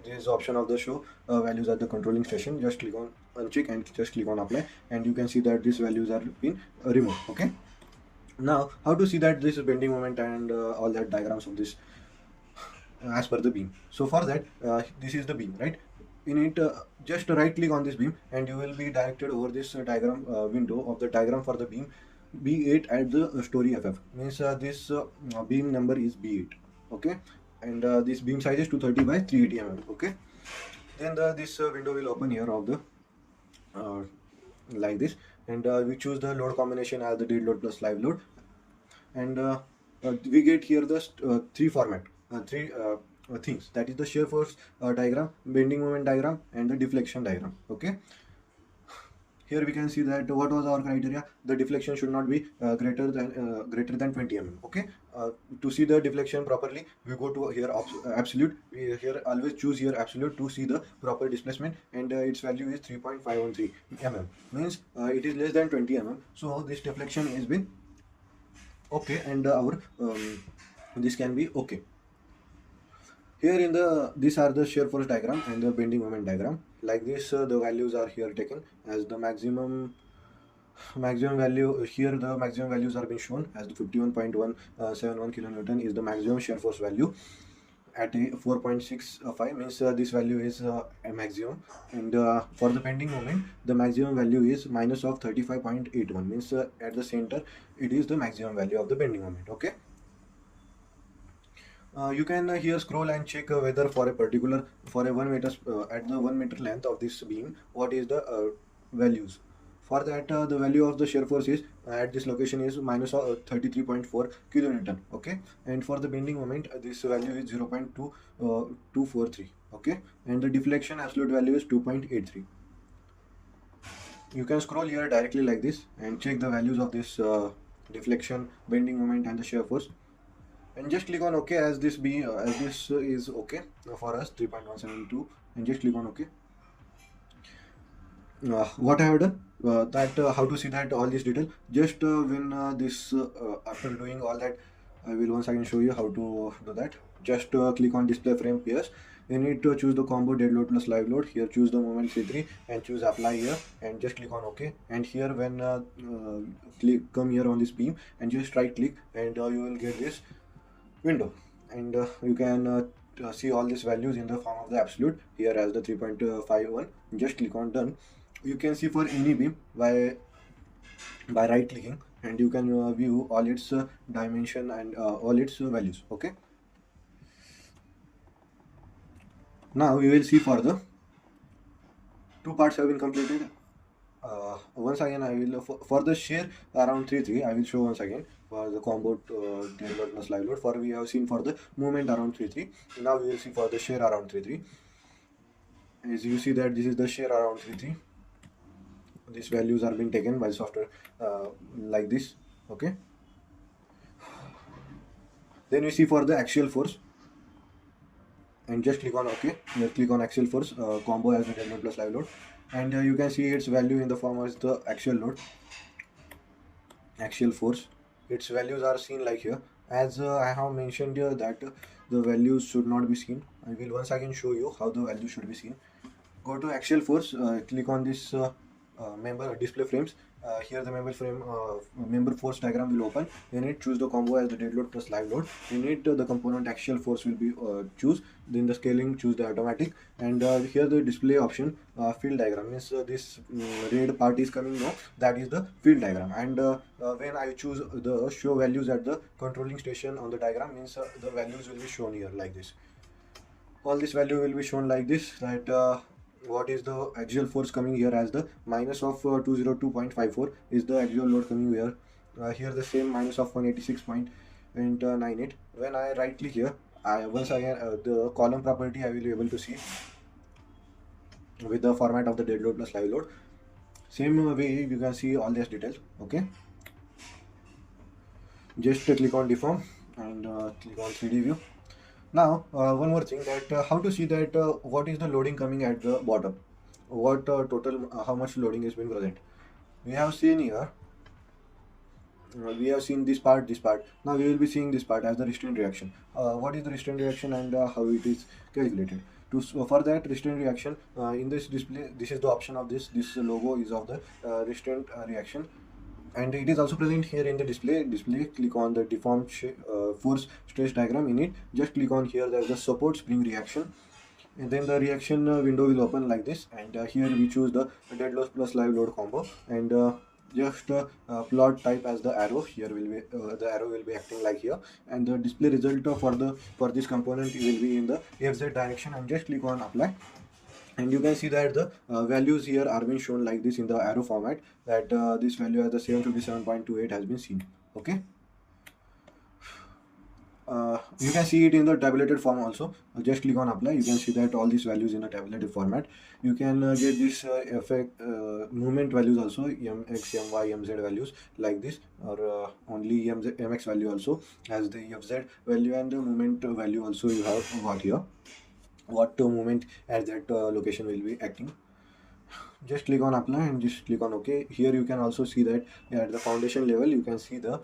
This is option of the show values at the controlling station. Just click on uncheck and just click on apply, and you can see that these values are been removed. Okay, now how to see that this is bending moment and all that diagrams of this as per the beam. So for that, this is the beam, right? In it, just right click on this beam and you will be directed over this diagram window of the diagram for the beam B8 at the story FF, means this beam number is B8. Okay, and this beam size is 230 by 380 mm. Okay, then this window will open here of the like this, and we choose the load combination as the dead load plus live load, and we get here the three things, that is the shear force diagram, bending moment diagram, and the deflection diagram. Okay, here we can see that what was our criteria. The deflection should not be greater than 20 mm. Okay, to see the deflection properly, we go to here absolute. We here always choose here absolute to see the proper displacement, and its value is 3.513 mm, means it is less than 20 mm. So this deflection has been okay, and our this can be okay. Here in the these are the shear force diagram and the bending moment diagram. Like this, the values are here taken as the maximum value. Here the maximum values are being shown as the 51.171 kilonewton is the maximum shear force value at a 4.65, means this value is a maximum, and for the bending moment the maximum value is minus of 35.81, means at the center it is the maximum value of the bending moment. Okay, you can here scroll and check whether for a 1 meter at the 1 meter length of this beam, what is the values. For that, the value of the shear force is at this location is minus 33.4 kilonewton. Okay, and for the bending moment, this value is 0.243. Okay, and the deflection absolute value is 2.83. You can scroll here directly like this and check the values of this deflection, bending moment, and the shear force, and just click on OK as this is okay for us, 3.172, and just click on OK. What I have done, that how to see that all this detail, just when this after doing all that, I will once again show you how to do that. Just click on display frame pierce. You need to choose the combo dead load plus live load. Here choose the moment C3 and choose apply here, and just click on OK. And here when click come here on this beam and just right click, and you will get this window, and you can see all these values in the form of the absolute here as the 3.51. Just click on done. You can see for any beam by right clicking, and you can view all its dimension and all its values. Okay, now we will see for the two parts have been completed. Once again I will for the shear around 3 3 I will show once again for the combo tail load plus live load. For we have seen for the movement around 3 3. Now we will see for the shear around 3 3. As you see that this is the shear around 3 3. These values are being taken by software like this. Okay, then we see for the axial force, and just click on OK. Here click on axial force combo as the tail load plus live load, and you can see its value in the form as the axial load, axial force. Its values are seen like here. As I have mentioned here that the values should not be seen. I will once again show you how the value should be seen. Go to axial force, click on this member display frames. Here the member force diagram will open. You need choose the combo as the dead load plus live load. You need the component axial force will be choose. Then the scaling choose the automatic, and here the display option field diagram means this red part is coming now. That is the field diagram, and when I choose the show values at the controlling station on the diagram means the values will be shown here like this. All this value will be shown like this, that what is the axial force coming here as the minus of 202.54 is the axial load coming here. Here the same minus of 186.98. When I right click here, I once again the column property I will be able to see with the format of the dead load plus live load. Same way you can see all these details. Okay, just click on deform and click on 3D view. Now, one more thing, that how to see that what is the loading coming at the bottom, what total, how much loading is being present. We have seen here, we have seen this part, this part. Now we will be seeing this part as the restraint reaction. What is the restraint reaction and how it is calculated. For that restraint reaction, in this display, this is the option of this logo is of the restraint reaction, and it is also present here in the display. Click on the deform force stress diagram. In it, just click on here, there's the support spring reaction, and then the reaction window will open like this, and here we choose the dead load plus live load combo, and just plot type as the arrow. Here will be the arrow will be acting like here, and the display result for this component will be in the FZ direction, and just click on apply. And you can see that the values here are being shown like this in the arrow format, that this value as the 757.28 has been seen. Okay, you can see it in the tabulated form also. Just click on apply. You can see that all these values in the tabulated format. You can get this effect movement values also, mx, my, mz values like this, or only mx value also as the fz value, and the movement value also you have got here, what movement at that location will be acting. Just click on apply and just click on OK. Here you can also see that at the foundation level you can see the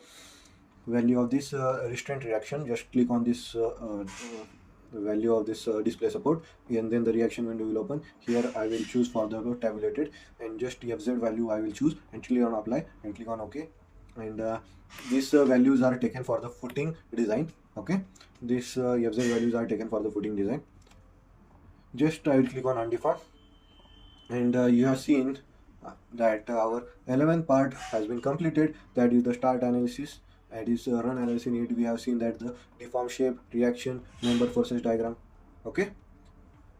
value of this restraint reaction. Just click on this value of this display support, and then the reaction window will open. Here I will choose for the tabulated, and just fz value I will choose, and click on apply and click on OK. And these values are taken for the footing design. Okay, these fz values are taken for the footing design. Just I will click on undefined, and you have seen that our 11th part has been completed, that is the start analysis. And is run analysis. In it we have seen that the deform shape, reaction, member forces diagram. Okay,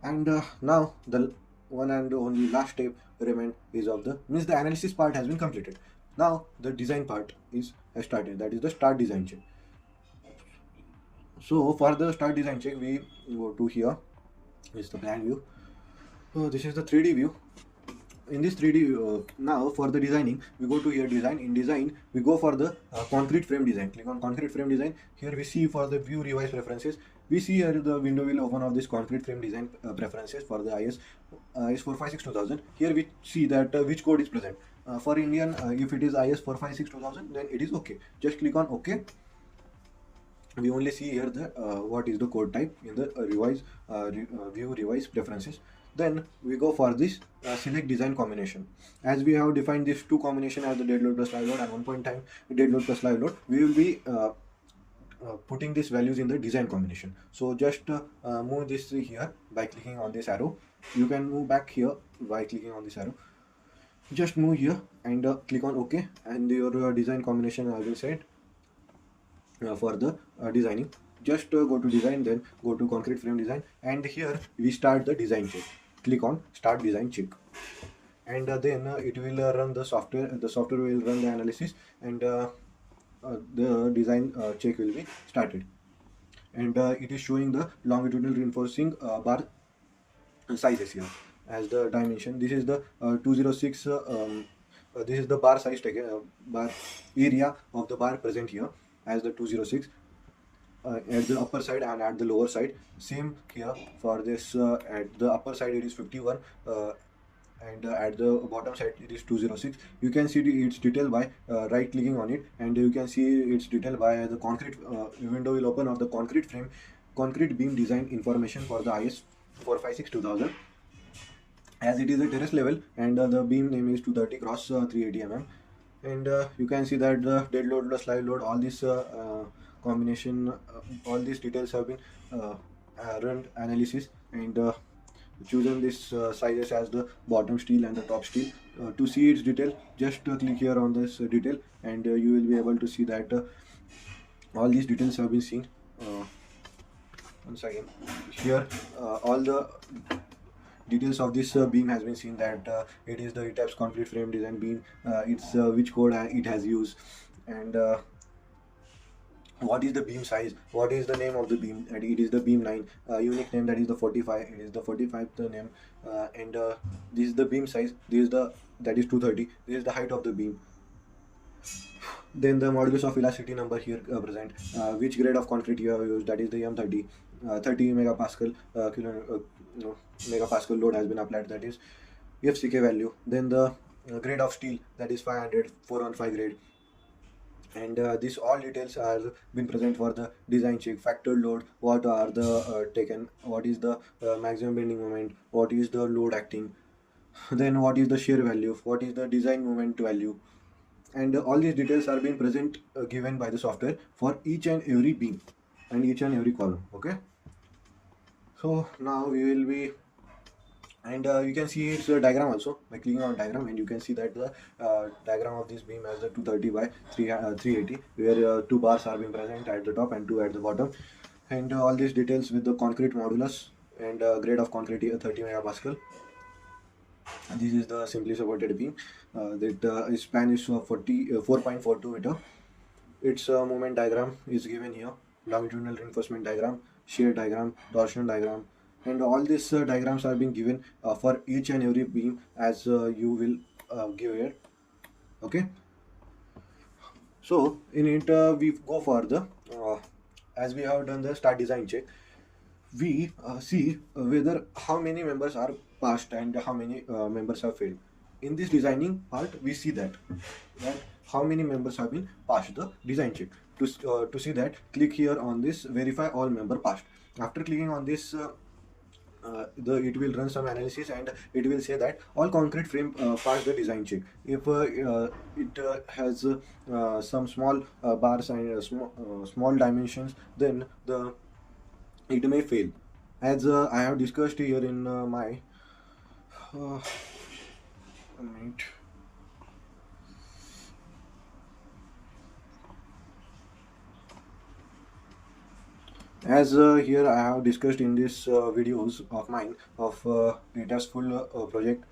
and now the one and only last step remain is of the means the analysis part has been completed. Now the design part is started, that is the start design check. So for the start design check, we go to here is the plan view. So this is the 3D view. in this 3D, now for the designing, we go to here design. In design, we go for the concrete frame design. Click on concrete frame design. Here we see for the view revise preferences. We see here the window will open of this concrete frame design preferences for the IS 456-2000. Here we see that which code is present. For Indian, if it is IS 456-2000, then it is okay. Just click on OK. We only see here the what is the code type in the view revise preferences. Then we go for this select design combination. As we have defined these two combination as the dead load plus live load, and one point time dead load plus live load, we will be putting these values in the design combination. So just move this here by clicking on this arrow. You can move back here by clicking on this arrow. Just move here and click on OK, and your design combination I will set for the designing. Just go to design, then go to concrete frame design, and here we start the design check. Click on start design check, and then it will run the software. The software will run the analysis, and the design check will be started. And it is showing the longitudinal reinforcing bar sizes here as the dimension. This is the 206. This is the bar size bar area of the bar present here as the 206 at the upper side and at the lower side. Same here for this. At the upper side it is 51, and at the bottom side it is 206. You can see its detail by right clicking on it, and you can see its detail by the concrete window will open of the concrete beam design information for the IS 456-2000. As it is a terrace level, and the beam name is 230 cross 380 mm, and you can see that the dead load plus live load, all this combination, all these details have been run analysis, and chosen this sizes as the bottom steel and the top steel. To see its detail, just click here on this detail, and you will be able to see that all these details have been seen. Once again, here all the details of this beam has been seen, that it is the ETABS complete frame design beam, it's which code it has used, and what is the beam size, what is the name of the beam, and it is the beam 9, unique name, that is the 45, it is the 45th name, and this is the beam size, this is that is 230, this is the height of the beam. Then the modulus of elasticity number here present, which grade of concrete you have used, that is the M30, 30 megapascal megapascal load has been applied, that is FCK value. Then the grade of steel, that is 500 415 grade, and these all details are been present for the design check. Factor load, what are the taken, what is the maximum bending moment, what is the load acting, then what is the shear value, what is the design moment value, and all these details are being present given by the software for each and every beam and each and every column. Okay, so now we will be, and you can see its diagram also by clicking on diagram, and you can see that the diagram of this beam has the 230 by 380, where 2 bars are being present at the top and 2 at the bottom, and all these details with the concrete modulus and grade of concrete here 30 megapascal. And this is the simply supported beam, that its span is 4.42 meter. Its moment diagram is given here, longitudinal reinforcement diagram, shear diagram, torsion diagram, and all these diagrams are being given for each and every beam as you will give here. Okay, so in it we go for the as we have done the start design check, we see whether how many members are passed and how many members have failed. In this designing part, we see that how many members have been passed the design check. To see that, click here on this verify all member passed. After clicking on this, it will run some analysis, and it will say that all concrete frame passed the design check. If it has some small bars and small dimensions, then it may fail. As I have discussed here in my as here I have discussed in this videos of mine of ETABS full project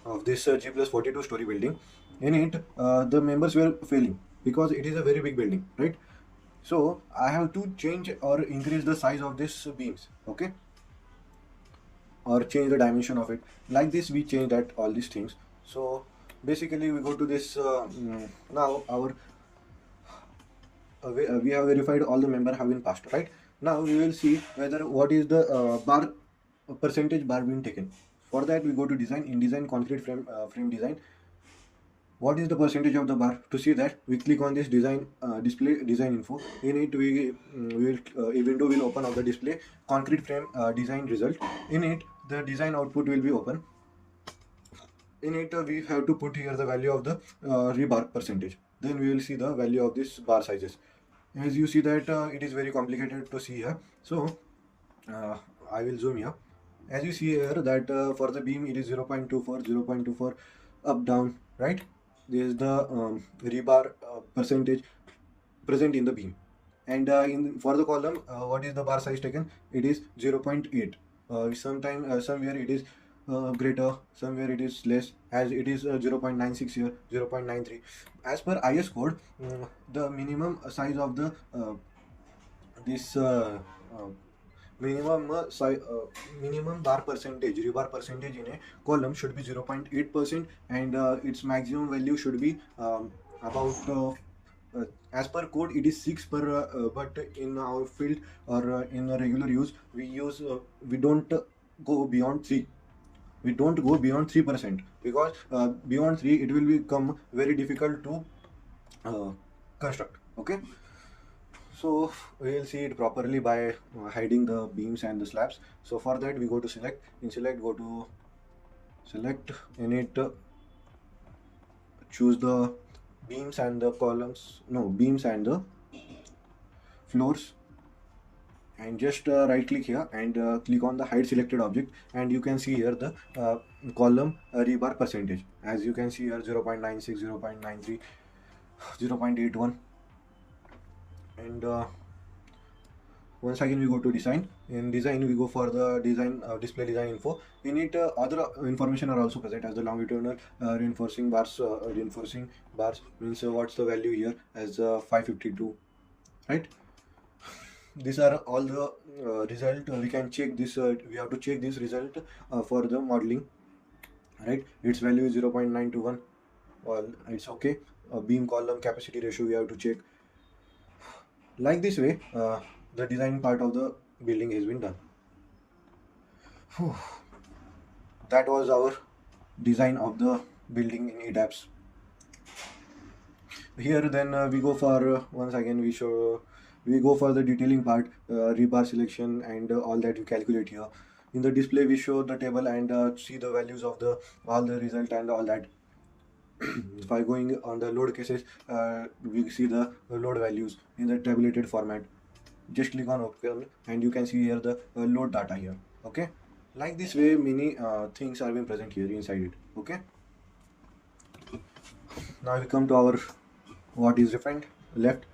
of this G+42 story building. In it, the members were failing because it is a very big building, right? So I have to change or increase the size of these beams. Okay, or change the dimension of it. Like this we change that all these things. So basically we go to this now our we have verified all the member have been passed, right? Now we will see whether what is the bar percentage bar being taken. For that we go to design. In design, concrete frame design, what is the percentage of the bar? To see that, we click on this design display design info. In it we will a window will open of the display concrete frame design result. In it the design output will be open. In it we have to put here the value of the rebar percentage. Then we will see the value of this bar sizes. As you see that it is very complicated to see here, so I will zoom here. As you see here that for the beam it is 0.24 0.24 up down, right? This is the rebar percentage present in the beam. And in for the column what is the bar size taken? It is 0.8. Sometime somewhere it is greater, somewhere it is less, as it is 0.96 here, 0.93. As per IS code, the minimum size of the this minimum bar percentage, rebar percentage in a column should be 0.8%, and its maximum value should be about as per code it is 6 per but in our field or in a regular use we don't go beyond 3. We don't go beyond 3%, because beyond 3 it will become very difficult to construct. Okay, so we will see it properly by hiding the beams and the slabs. So for that we go to select. In select, go to select. In it choose the beams and the columns, no, beams and the floors, and just right click here and click on the hide selected object, and you can see here the column rebar percentage. As you can see here 0.96 0.93 0.81. And once again we go to design. In design we go for the design display design info. In it other information are also present, as the longitudinal reinforcing bars means what's the value here as 552, right? These are all the result. We can check this, we have to check this result for the modeling, right? Its value is 0.921. Well, it's okay. Beam column capacity ratio we have to check. Like this way the design part of the building has been done. Whew. That was our design of the building in ETABS. Here then we go for once again we go for the detailing part, rebar selection and all that we calculate here. In the display we show the table and see the values of the all the result and all that. By going on the load cases, we see the load values in the tabulated format. Just click on OK and you can see here the load data here. Okay, like this way many things are being present here inside it. Okay, now we come to our what is different left.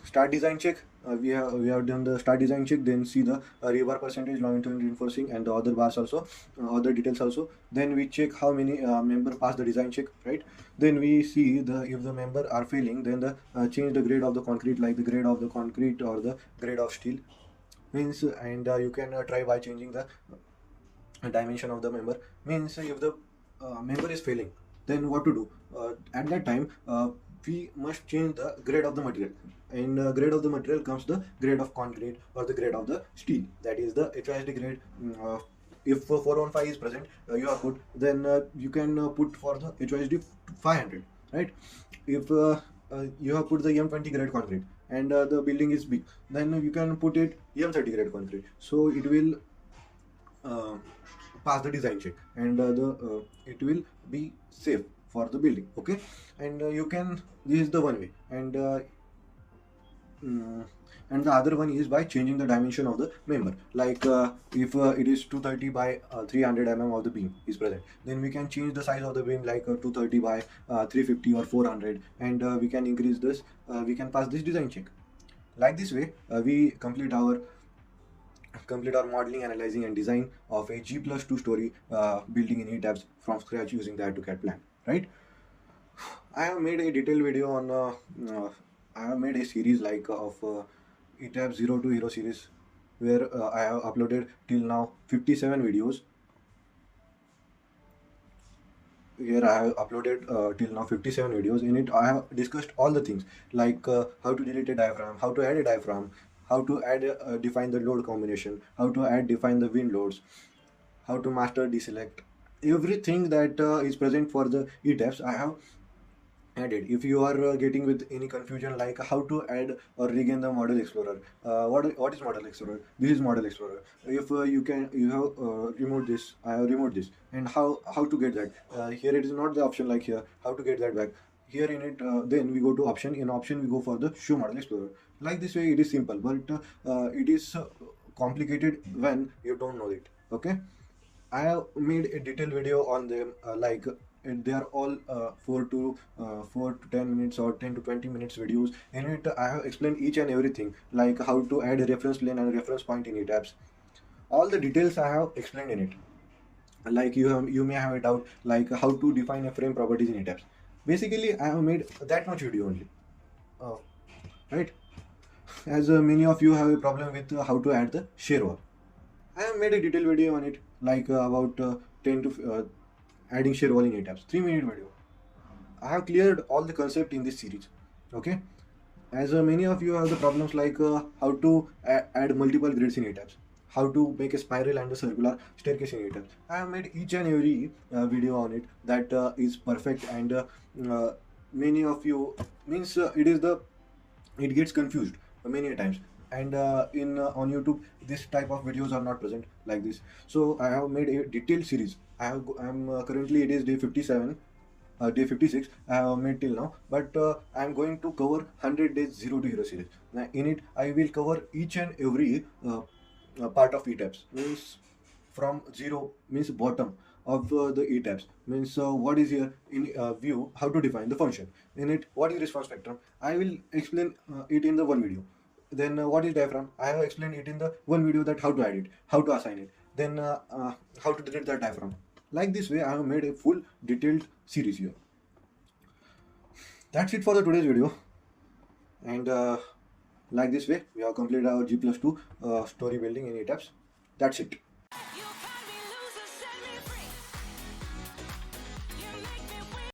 Start design check. We have done the start design check. Then see the rebar percentage, longitudinal reinforcing, and the other bars also, other details also. Then we check how many member pass the design check, right? Then we see the if the member are failing, then the change the grade of the concrete, like the grade of the concrete or the grade of steel means, and you can try by changing the dimension of the member. Means if the member is failing, then what to do? At that time we must change the grade of the material. In grade of the material comes the grade of concrete or the grade of the steel, that is the HISD grade. If 415 is present, you are put, then you can put for the HISD 500, right? If you have put the M20 grade concrete and the building is big, then you can put it M30 grade concrete, so it will pass the design check and it will be safe for the building. Okay, and you can, this is the one way, and the other one is by changing the dimension of the member. Like if it is 230 by 300 mm of the beam is present, then we can change the size of the beam like 230 by 350 or 400, and we can increase this, we can pass this design check. Like this way we complete our modeling, analyzing and design of a G+2 story building in ETABS from scratch using the AutoCAD plan, right? I have made a detailed video on I have made a series like of ETABS 0 to Hero series. where I have uploaded till now 57 videos. Here I have uploaded till now 57 videos. In it I have discussed all the things, like how to delete a diaphragm, how to add a diaphragm, how to add define the load combination, how to add define the wind loads, how to master deselect, everything that is present for the ETABS I have added. If you are getting with any confusion like how to add or regain the model explorer, what is model explorer? This is model explorer. If you have removed this, I have removed this, and how to get that, here it is not the option like here how to get that back. Here in it, then we go to option. In option we go for the show model explorer. Like this way it is simple, but it is complicated when you don't know it. Okay, I have made a detailed video on them, and they are all 4 to 10 minutes or 10 to 20 minutes videos. In it, I have explained each and everything, like how to add a reference plane and a reference point in ETABS. All the details I have explained in it. Like you may have a doubt, like how to define a frame properties in ETABS. Basically, I have made that much video only. Uh, right? As many of you have a problem with how to add the shear wall. I have made a detailed video on it, like about 10 to adding shear wall in ETABS, 3-minute video. I have cleared all the concept in this series. Okay, as many of you have the problems like how to add multiple grids in ETABS, how to make a spiral and a circular staircase in ETABS. I have made each and every video on it that is perfect, and many of you means it gets confused many a times, and in on YouTube this type of videos are not present like this. So I have made a detailed series. I'm currently it is day 57, day 56 I have made till now, but I'm going to cover 100 days 0 to hero series. Now, in it I will cover each and every part of ETABS, means from zero means bottom of the ETABS, means what is here in view, how to define the function in it, what is response spectrum, I will explain it in the one video. Then what is diaphragm, I have explained it in the one video, that how to add it, how to assign it, then how to delete the diaphragm. Like this way I have made a full detailed series here. That's it for the today's video, and like this way we have completed our G+2 story building in ETABS. That's it.